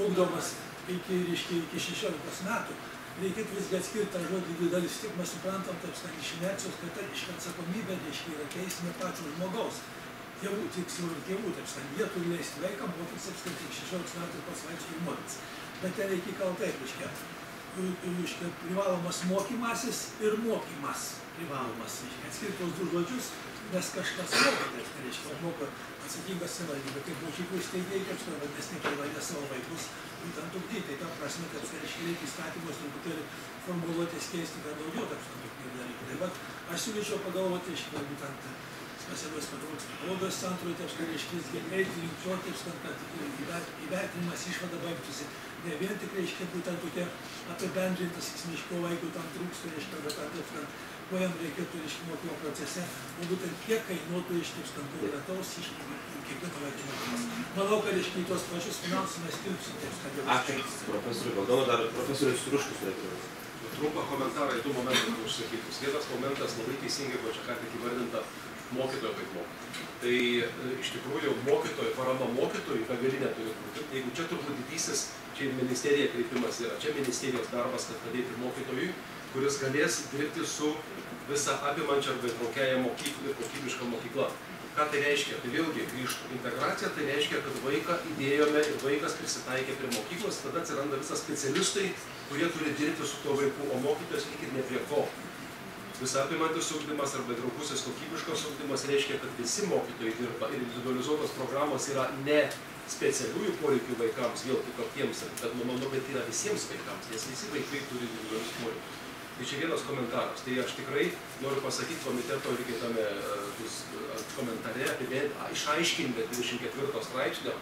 ugdomas iki 16 metų, reikėtų visgi atskirti tą žodį dvi dalis. Tik mes suprantam, taip sakant, iš inercijos, kad tai atsakomybė yra teisinė pačio žmogaus. Tėvų, tiksliau ir tėvų, taip sakant, jie turi leisti vaiką mokytis, apskritai, 16 metų pats vaikas turi mokytis. Bet ten reikia kalbėti, privalomas mokymasis ir mokymas privalomas. Atskirti tos du žodžius, nes kažkas moko, tai reiškia, moko atsakingas savivaldybė, kaip mokyklų steigėjai, kaip vadinasi, neprivalė savo vaikus būtent ugdyti. Tai ta prasme, kad reikia įstatymus truputėlį formuluotės keisti, kad daugiau tokių dalykų. Tai vat aš siūlyčiau pagalvoti, būtent specialios pedagogikos psichologijos centrui, taip kad reiškia greitai linkčioti, kad įvertinimas išvada baigtųsi. Ne vien tik reiškia būtent tokia apibendrintas, iš ko vaikų tam trūksta, reiškia, bet taip, kad ko jam reikėtų, reiškia, mokymo procese, o būtent kiek kainuotų, reiškia, konkretaus kiekvieno vaikų mokymas. Manau, kad, reiškia, į tos pačius finansus mes tilpsim, taip, kad jau... Ačiū, profesoriui Valdonui, dar profesorius Ruškus reikia. Trumpą komentarą į tų momentų užsakytus. Vienas momentas labai teisingai buvo čia ką tik įvardinta mokytojo vaidmuo. Tai iš tikrųjų mokytojo, parama mokytojui begalinė turi būti. Jeigu čia turbūt didysis, čia ministerija kreipimas yra, čia ministerijos darbas, kad padėti mokytojui, kuris galės dirbti su visą apimančią arba įtraukiają mokyklą ir kokybišką mokyklą. Ką tai reiškia? Tai vėlgi grįžtų. Integracija tai reiškia, kad vaiką įdėjome ir vaikas prisitaikė prie mokyklos, tada atsiranda visas specialistai, kurie turi dirbti su tuo vaiku, o mokytojas lyg ir ne prie ko. Visa apimantis ugdymas arba įtraukusis kokybiškas ugdymas reiškia, kad visi mokytojai dirba ir individualizuotos programos yra ne specialiųjų poreikių vaikams, vėl tik tokiems, bet manau, bet yra visiems vaikams, nes visi vaikai turi individualius poreikius. Tai čia vienas komentaras. Tai aš tikrai noriu pasakyti komiteto irgi tame komentare, išaiškinti 24 straipsnio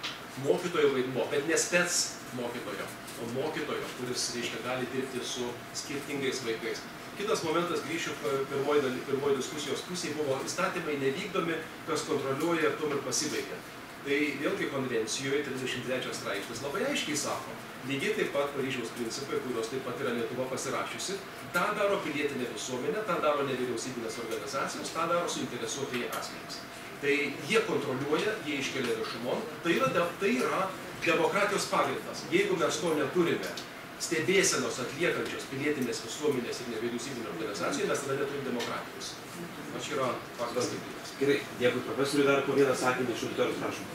mokytojo vaidmuo, bet ne spec mokytojo, o mokytojo, kuris, reiškia, gali dirbti su skirtingais vaikais. Kitas momentas, grįšiu pirmoji diskusijos pusėje, buvo įstatymai nevykdomi, kas kontroliuoja ir tuom ir pasibaigia. Tai vėlgi konvencijoje 33 straipsnis labai aiškiai sako, lygiai taip pat Paryžiaus principai, kuriuos taip pat yra Lietuva pasirašiusi, tą daro pilietinė visuomenė, tą daro nevyriausybinės organizacijos, tą daro suinteresuotieji asmenys. Tai jie kontroliuoja, jie iškelia viešumon, tai yra demokratijos pagrindas. Jeigu mes to neturime stebėsenos atliekančios pilietinės visuomenės ir nevyriausybinio organizacijų, mes tada neturim demokratijos. Čia yra faktas dalykas. Gerai, dėkui profesoriui, dar po vieną sakinį iš auditorijos, prašom.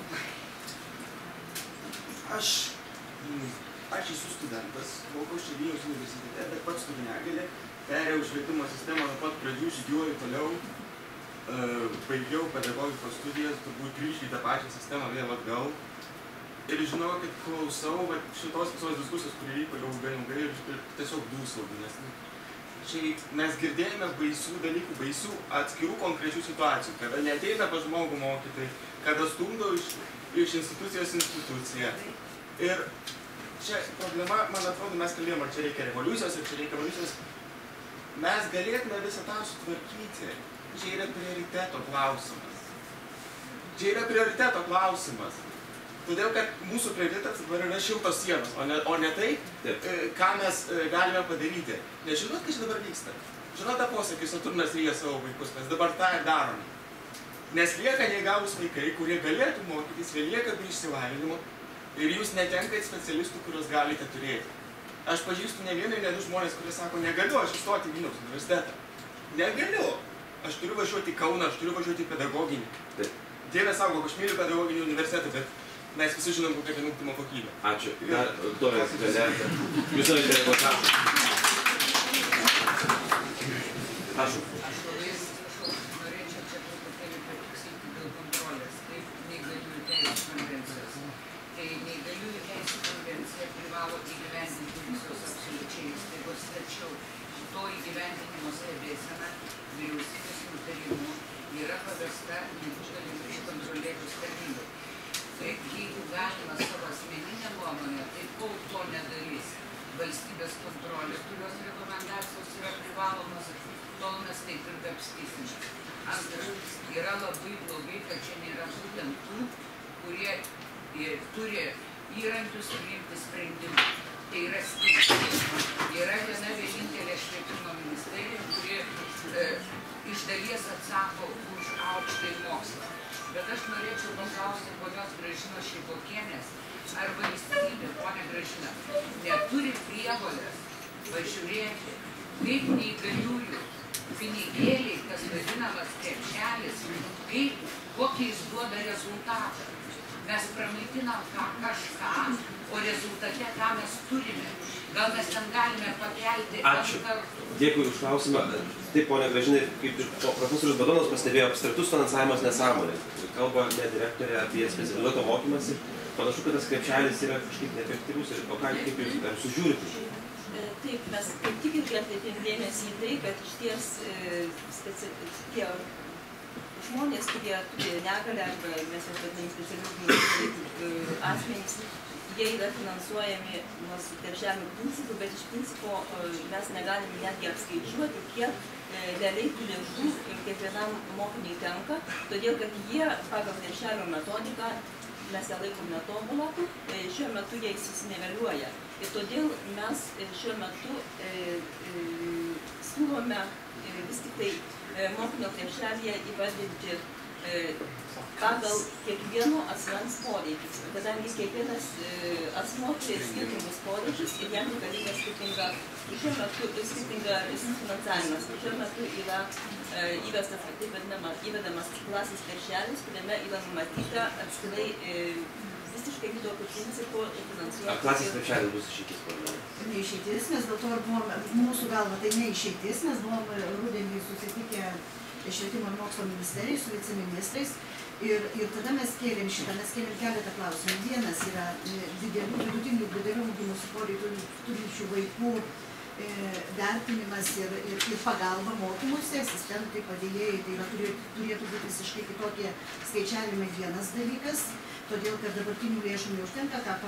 Aš esu studentas, mokiausi Vilniaus universitete, bet pats turiu negalią, perėjau švietimo sistemą nuo pat pradžių, žygiuoju toliau, baigiau pedagogikos studijas, turbūt grįžti į tą pačią sistemą vėl atgal. Ir žinau, kad klausau šitos visos diskusijos, kurie vyko jau ilgai ir tiesiog dūsauju, nes čia mes girdėjome baisių dalykų, baisių atskirų konkrečių situacijų, kada neateina pas žmogų mokytojai, kada stumdo iš institucijos instituciją. Ir čia problema, man atrodo, mes kalbėjom, ar čia reikia revoliucijos, ar čia reikia revoliucijos. Mes galėtume visą tą sutvarkyti. Čia yra prioriteto klausimas. Čia yra prioriteto klausimas. Todėl, kad mūsų prioritetas dabar yra šiltos sienos, o ne tai, ką mes galime padaryti. Nes žinot, kas čia dabar vyksta? Žinot tą posakį, Saturnas ryja savo vaikus, mes dabar tą ir darome. Nes lieka neįgalūs vaikai, kurie galėtų mokytis, jie lieka be išsilavinimo ir jūs netenkat specialistų, kuriuos galite turėti. Aš pažįstu ne vieną ir ne du žmonės, kurie sako, negaliu aš įstoti į Vilniaus universitetą. Negaliu. Aš turiu važiuoti į Kauną, aš turiu važiuoti į pedagoginį. Dieve saugo, aš myliu pedagoginį universitetą, bet mes visi žinom, kokia ten ugdymo kokybė. Ačiū. Dar Doris galėtų. Jūs norite reaguoti. Prašau. Aš labai norėčiau čia truputėlį patikslinti dėl kontrolės, kaip neįgaliųjų teisių konvencijos. Tai neįgaliųjų teisių konvencija privalo įgyvendinti visos absoliučiai įstaigos, tačiau to įgyvendinimo stebėsena vyriausybės nutarimu yra pavesta neįgaliųjų kontrolieriaus tarnybai. Tai jeigu galima savo asmeninę nuomonę, tai kol to nedarys valstybės kontrolė, kurios rekomendacijos yra privalomas, tol mes taip ir kapstysime. Antra, yra labai blogai, kad čia nėra būtent tų, kurie turi įrankius priimti sprendimą. Tai yra skirtis. Yra viena vienintelė švietimo ministerija, kuri iš dalies atsako už aukštąjį mokslą. Bet aš norėčiau paklausti ponios Gražinos Šeibokienės, ar valstybė, ponia Gražina, neturi prievolės pažiūrėti, kaip neįgaliųjų pinigėliai, kas vadinamas krepšelis, kokį jis duoda rezultatą. Mes pramaitinam kažką, o rezultate ką mes turime. Gal mes ten galime pakelti Ačiū. Dėkui už klausimą. Taip, ponia Gražinai, kaip profesorius Badonas pastebėjo, abstraktus finansavimas nesąmonė. Kalba ne direktorė apie specializuotą mokymąsi. Panašu, kad tas krepšelis yra kažkaip neefektyvus. O ką, kaip jūs sužiūrite? Taip, mes kaip tik irgi atkreipėm dėmesį į tai, kad išties tie žmonės, kurie turi negalę, arba mes jau vadiname specialių asmenys, jie yra finansuojami nuo krepšelio principų, bet iš principo mes negalime netgi apskaičiuoti, kiek realiai tų lėšų kiekvienam mokiniui tenka, todėl kad jie pagal krepšelio metodiką, mes ją laikom netobulą, šiuo metu jie įsisiniveliuoja. Ir todėl mes šiuo metu siūlome vis tik tai mokinio krepšelyje įvardinti pagal kiekvieno asmens poreikius, kadangi kiekvienas asmuo turi skirtingus poreikius ir jam reikalingas skirtingas finansavimas. Šiuo metu yra įvestas, taip įvedamas klasės krepšelis, kuriame yra numatyta atskirai visiškai kitokių principų finansuoti. Ar klasės krepšelis bus išeitis, problema? Ne išeitis, nes dėl to ir buvome, mūsų galva tai ne išeitis, nes buvome rudenį susitikę Švietimo ir mokslo ministerijai su viceministrais ir tada mes kėlėm keletą klausimų. Vienas yra vidutinių ugdymosi poreikių turinčių vaikų vertinimas ir pagalba mokymuose, asistentai, padėjėjai, tai yra turėtų būti visiškai kitokie skaičiavimai vienas dalykas, todėl kad dabartinių lėšų neužtenka, ką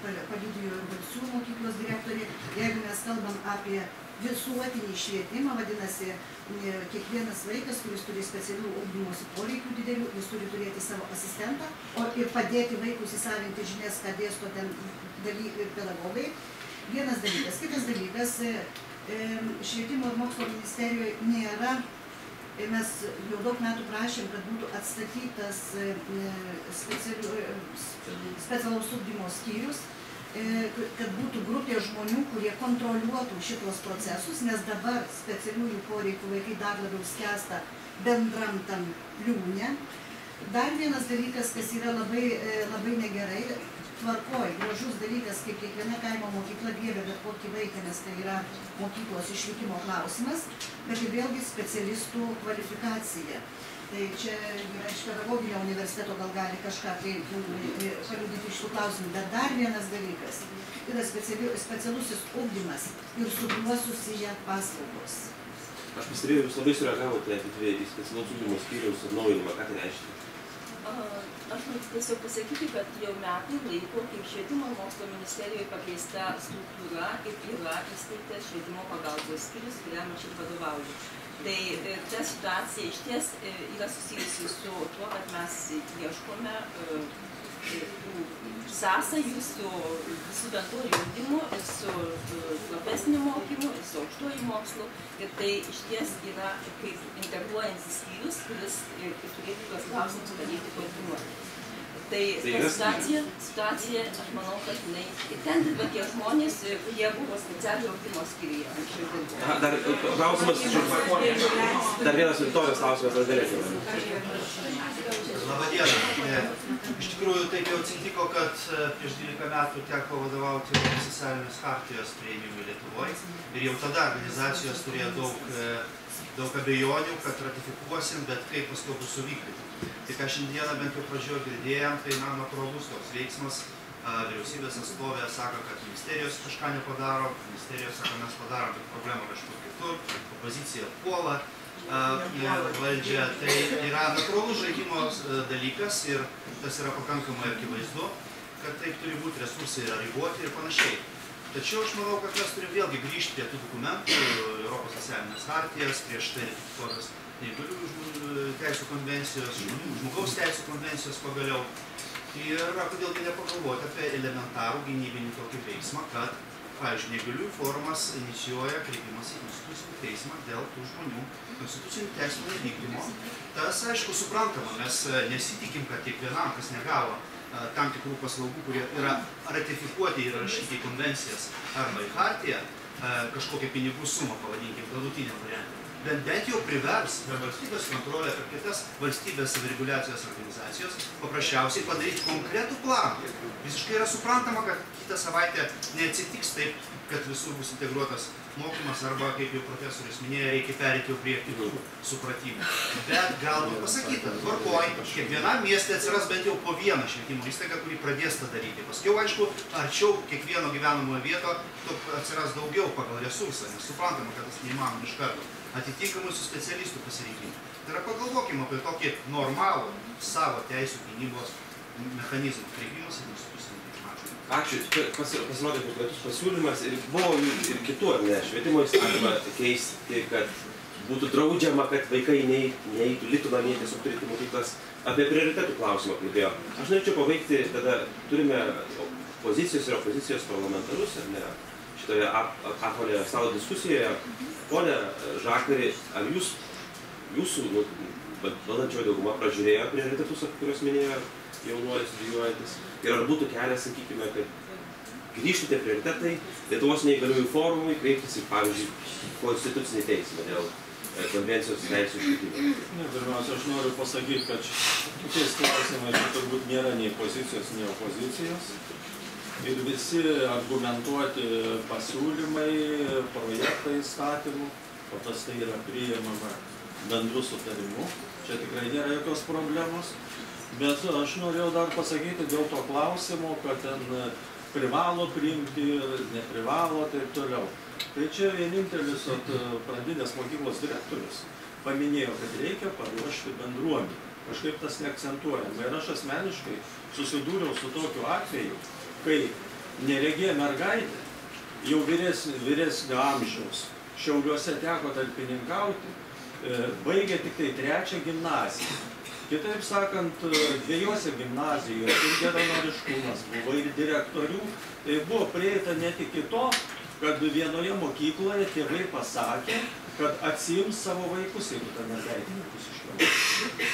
paliudijo ir Balsių mokyklos direktorė. Jeigu mes kalbam apie visuotinį švietimą, vadinasi, kiekvienas vaikas, kuris turi specialių ugdymosi poreikių didelių, jis turi turėti savo asistentą ir padėti vaikus įsavinti žinias, ką dėsto ten pedagogai. Vienas dalykas. Kitas dalykas, Švietimo ir mokslo ministerijoje nėra, mes jau daug metų prašėm, kad būtų atstatytas specialaus ugdymo skyrius, kad būtų grupė žmonių, kurie kontroliuotų šitos procesus, nes dabar specialiųjų poreikių vaikai dar labiau skęsta bendram tam liūne. Dar vienas dalykas, kas yra labai negerai, tvarkoj, gražus dalykas, kaip kiekviena kaimo mokykla griebia bet kokį vaiką, nes tai yra mokyklos išlikimo klausimas, bet ir vėlgi specialistų kvalifikacija. Tai čia yra iš pedagoginio universiteto gal gali kažką tai paliudyti iš tų klausimų. Bet dar vienas dalykas yra specialusis ugdymas ir su juo susiję paslaugos. Aš pastebėjau, jūs labai sureagavote į specialaus ugdymo skyriaus atnaujinimą. Ką tai reiškia? Aš noriu tiesiog pasakyti, kad jau metai laiko, kaip Švietimo ir mokslo ministerijoje pakeista struktūra ir yra įsteigtas švietimo pagalbos skyrius, kuriam aš ir vadovauju. Tai ta situacija iš ties yra susijusi su tuo, kad mes ieškome sąsajų su bendruoju ugdymu, su profesiniu mokymu, su aukštuoju mokslu. Ir tai iš ties yra kaip integruojantis skyrius, kuris turėtų tuos klausimus padėti koordinuoti. Tai situacija, aš manau, kad ten dirba tie žmonės, kurie buvo specialiojo ugdymo skyriuje anksčiau dirbo. Dar klausimas, dar vienas Viktorijos klausimas, aš galėčiau. Labadiena. Iš tikrųjų, taip jau atsitiko, kad prieš 12 metų teko vadovauti socialinės chartijos priėmimui Lietuvoje. Ir jau tada organizacijos turėjo daug abejonių, kad ratifikuosim, bet kaip paskui bus suvykdyti. Tai ką šiandieną bent jau pradžioje girdėjom, tai natūralus toks veiksmas. Vyriausybės atstovė sako, kad ministerijos kažką nepadaro, ministerijos sako, mes padarom tik problemą kažkur kitur, opozicija puola valdžia. Tai yra natūralus žaidimo dalykas ir tas yra pakankamai akivaizdu, kad taip turi būti, resursai yra riboti ir panašiai. Tačiau aš manau, kad mes turim vėlgi grįžti prie tų dokumentų, Europos socialinės chartijos, prieš tai tokios neįgaliųjų teisų konvencijos, žmogaus teisų konvencijos pagaliau. Ir kodėlgi nepagalvoti apie elementarų gynybinį tokį veiksmą, kad, pavyzdžiui, neįgaliųjų forumas inicijuoja kreipimąsi į konstitucinį teismą dėl tų žmonių konstitucinių teisų nevykdymo. Tas, aišku, suprantama, mes nesitikim, kad kiekvienam, kas negavo tam tikrų paslaugų, kurie yra ratifikuoti ir rašyti į konvencijas arba į chartiją, kažkokią pinigų sumą, pavadinkim, galutinę variantą. Bent jau privers per valstybės kontrolę, per kitas valstybės savireguliacijos organizacijos paprasčiausiai padaryti konkretų planą. Visiškai yra suprantama, kad kitą savaitę neatsitiks taip, kad visur bus integruotas mokymas arba, kaip jau profesorius minėjo, reikia perėti jau prie kitų supratimų. Bet galbūt pasakyta, tvarkoj, kiekvienam mieste atsiras bent jau po vieną švietimo įstaigą, kuri pradės tą daryti. Paskiau, aišku, arčiau kiekvieno gyvenamojo vieto atsiras daugiau pagal resursą, nes suprantama, kad tas neįmanoma iš karto. Atitinkamai su specialistų pasirinkimu. Tai yra pagalvokime apie tokį normalų savo teisų gynybos mechanizmą, kreipimas į konstitucinį teismą. Ačiū. Pasirodė konkretus pasiūlymas ir buvo ir kitų, ar ne, švietimo įstatymą keisti, kad būtų draudžiama, kad vaikai neįtų, liktų namie, tiesiog turėtų mokyklas. Apie prioritetų klausimą kalbėjo. Aš norėčiau pabaigti, tada turime pozicijos ir opozicijos parlamentarus, ar ne, šitoje apvalioje stalo diskusijoje. Pone Žakari, ar jūsų valdančioji dauguma pražiūrėjo prioritetus, apie kuriuos minėjo jaunuolis studijuojantis? Ir ar būtų kelias, sakykime, kad grįžtų tie prioritetai Lietuvos neįgaliųjų forumui kreiptis į, pavyzdžiui, konstitucinį teismą dėl konvencijos teisų išlikimo? Pirmiausia, aš noriu pasakyti, kad tokiais klausimais turbūt nėra nei pozicijos, nei opozicijos. Ir visi argumentuoti pasiūlymai, projektai įstatymų, paprastai yra priimama bendru sutarimu. Čia tikrai nėra jokios problemos. Bet aš norėjau dar pasakyti dėl to klausimo, kad ten privalo priimti, neprivalo, taip toliau. Tai čia vienintelis pradinės mokyklos direktorius paminėjo, kad reikia paruošti bendruomenę. Kažkaip tas neakcentuojama. Ir aš asmeniškai susidūriau su tokiu atveju, kai neregė mergaitė, jau vyresnio amžiaus, Šiauliuose teko talpininkauti, baigė tik tai 3 gimnaziją. Kitaip sakant, 2 gimnazijose ir geranoriškumas buvo, ir direktorių. Tai buvo prieita net iki to, kad vienoje mokykloje tėvai pasakė, kad atsiims savo vaikus, jeigu tą mergaitininkus išleidžia.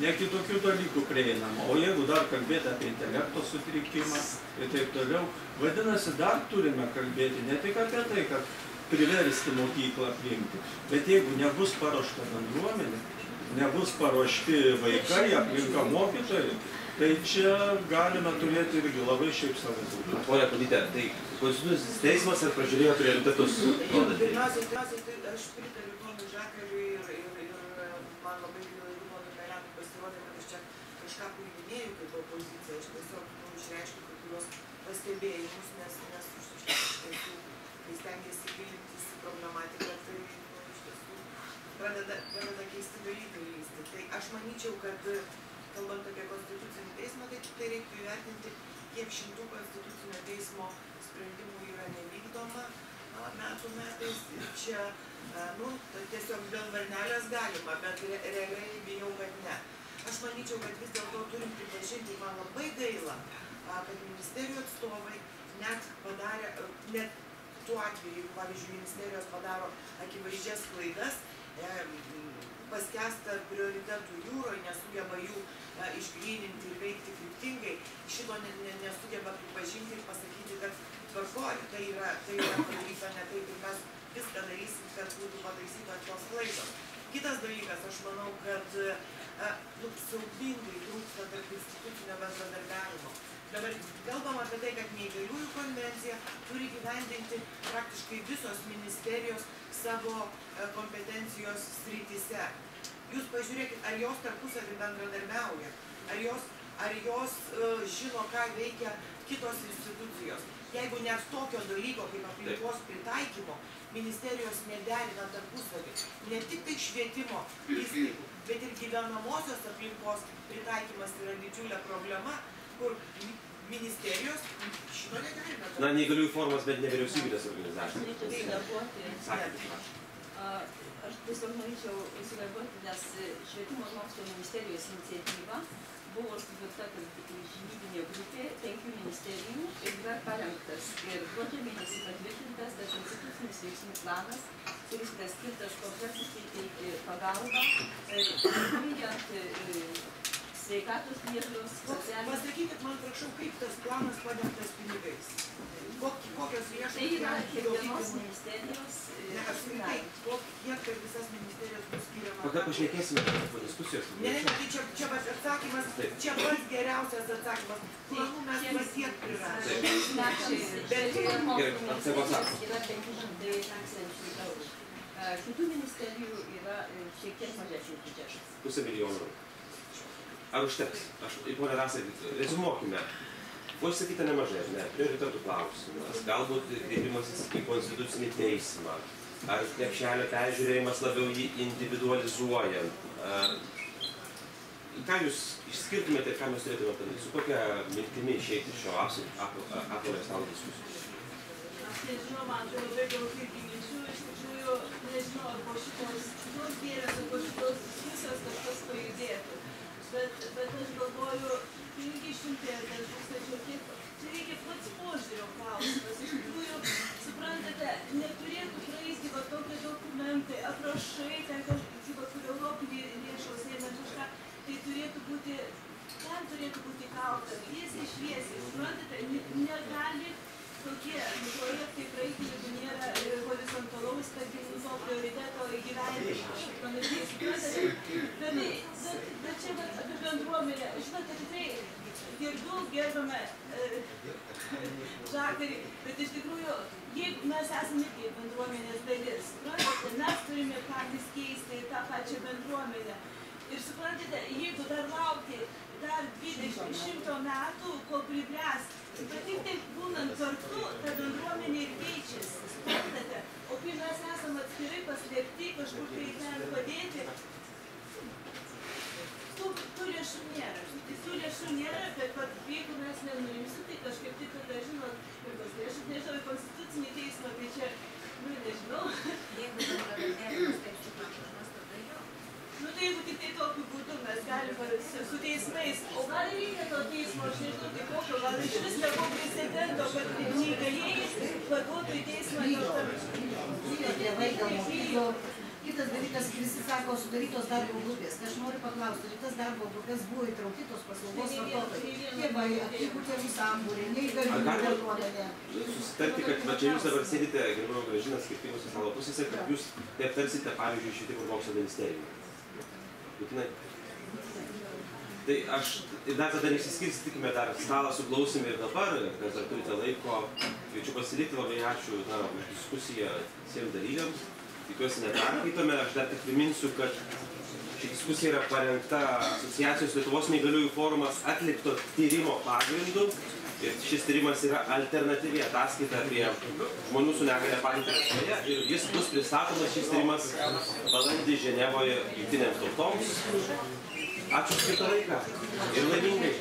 Ne kitokių dalykų prieinama. O jeigu dar kalbėti apie intelekto sutrikimą ir taip toliau, vadinasi, dar turime kalbėti ne tik apie tai, kad priversti mokyklą priimti, bet jeigu nebus paruošta bendruomenė, nebus paruošti vaikai, aplinka mokytojai, tai čia galime turėti irgi labai šiaip savo rezultatą. Pone Kulyte, tai Konstitucinis teismas ar pražiūrėjo prioritetus? Pirmiausiai, tai aš pritariu ponui Žakariui ir man labai įdomu ponui Karianui pasirodė, kad aš čia kažką puikinėjau kaip opozicija. Aš tiesiog išreiškiu kai kuriuos pastebėjimus, nes iš tiesų, kai stengiasi gilintis į problematiką, tai iš tiesų pradeda keisti dalykai lysti. Tai aš manyčiau, kad kalbant apie Konstitucinį teismą, tai reiktų įvertinti, kiek šimtų Konstitucinio teismo sprendimų yra nevykdoma metų metais. Ir čia, tiesiog dėl varnelės galima, bet realiai bijau, kad ne. Aš manyčiau, kad vis dėlto turim pripažinti, man labai gaila, kad ministerijų atstovai net padarė, net tuo atveju, jeigu, pavyzdžiui, ministerijos padaro akivaizdžias klaidas, paskęsta prioritetų jūroje, nesugeba jų išgryninti ir veikti kryptingai, šito nesugeba pripažinti ir pasakyti, kad tvarkoj, tai yra padaryta ne taip ir mes viską darysim, kad būtų pataisyta tos klaidos. Kitas dalykas, aš manau, kad siaubingai trūksta tarp institucinio bendradarbiavimo. Dabar kalbam apie tai, kad neįgaliųjų konvencija turi gyvendinti praktiškai visos ministerijos savo kompetencijos srityse. Jūs pažiūrėkit, ar jos tarpusavį bendradarbiauja, ar jos žino, ką veikia kitos institucijos. Jeigu net tokio dalyko kaip aplinkos pritaikymo ministerijos nederina tarpusavį, ne tik tai švietimo įstaigų, bet ir gyvenamosios aplinkos pritaikymas yra didžiulė problema, kur ministerijos šito negalime. Na, neįgaliųjų formas, bet nevyriausybinės organizacijos. Aš tiesiog norėčiau sureaguoti, nes Švietimo ir mokslo ministerijos iniciatyva buvo suburta žinybinė grupė 5 ministerijų ir yra parengtas ir gruodžio mėnesį patvirtintas tas institucinis veiksmų planas, kuris yra skirtas kompleksiškai teikti pagalbą, vykdant sveikatos priežiūros, socialinės. Pasakykit man, prašau, kaip tas planas padengtas pinigais? Kokios lėšos? Tai yra kiekvienos ministerijos. Kiek per visas ministerijos bus skiriama? Kada pašnekėsime po diskusijos? Ne, tai čia pats atsakymas, čia pats geriausias atsakymas. Planų mes pasiek prirašome. Yra 500 tūkstančių eurų. Kitų ministerijų yra šiek tiek mažesnis biudžetas. 500 milijonų. Ar užteks? Pone Rasai, rezumuokime. Buvo išsakyta nemažai, ar ne? Prioritetų klausimas, galbūt kreipimasis į Konstitucinį teismą, ar krepšelio peržiūrėjimas labiau jį individualizuojant. Ką jūs išskirtumėte ir ką mes turėtume padaryti? Su kokia mintimi išeiti iš šio apvaro stalo diskusijos? Aš nežinau, man tai labai daug irgi minčių, iš tikrųjų nežinau, ar po šitos dėmesio, po šitos diskusijos kažkas pajudėtų. Bet aš galvoju, 500 tūkstančių, čia reikia pats požiūrio klausimas. Iš tikrųjų, suprantate, neturėtų praeiti va tokie dokumentai, aprašai, ten kažkaip, kur Europinė lėšos eina kažką, tai turėtų būti, ten turėtų būti kalta, tiesiai šviesiai, suprantate, negali tokie projektai praeiti, jeigu nėra horizontalaus, stabilumo prioriteto įgyvendinimo. Panašiai, suprantate, bet čia apie bendruomenę, žinote, tikrai girdu, gerbame Žakarį, bet iš tikrųjų, jeigu mes esame irgi bendruomenės dalis, suprantate, mes turime patys keisti tą pačią bendruomenę. Ir suprantate, jeigu dar laukti dar 20-100 metų, kol pribręs, bet tik taip būnant kartu, ta bendruomenė ir keičiasi, suprantate. O kai mes esame atskirai paslėpti, kažkur tai ten padėti, tų lėšų nėra. Tų lėšų nėra, bet jeigu mes nenuimsim, tai kažkaip tai tada, žinot, ir tos lėšų, nežinau, į Konstitucinį teismą, tai čia, nežinau. savo precedento, kad neįgalėjai vaduotų į teismą dėl tėvai dėl mokyklų. Kitas dalykas, visi sako, sudarytos darbo grupės. Aš noriu paklausti, ar tas darbo grupės buvo įtraukytos paslaugos vartotojai? Tėvai, aktyvų tėvų sambūriai, neįgalių bendruomenė. Susitarti, kad va čia jūs dabar sėdite, gerbiama Gražina, skirtingose stalo pusėse, kad jūs taip tarsite, pavyzdžiui, švietimo ir mokslo ministerijoje. Būtinai. Tai aš dar tada nesiskirstykime dar stalą su klausime ir dabar, kas dar turite laiko. Kviečiu pasilikti, labai ačiū už diskusiją visiems dalyviams. Tikiuosi neperkaitome, aš dar tik priminsiu, kad ši diskusija yra parengta Asociacijos Lietuvos neįgaliųjų forumas atlikto tyrimo pagrindu. Ir šis tyrimas yra alternatyvi ataskaita apie žmonių su negalia padėtį Lietuvoje. Ir jis bus pristatomas šis tyrimas balandį Ženevoje Jungtinėms tautoms. Ačiū skirtą laiką ir laimingai.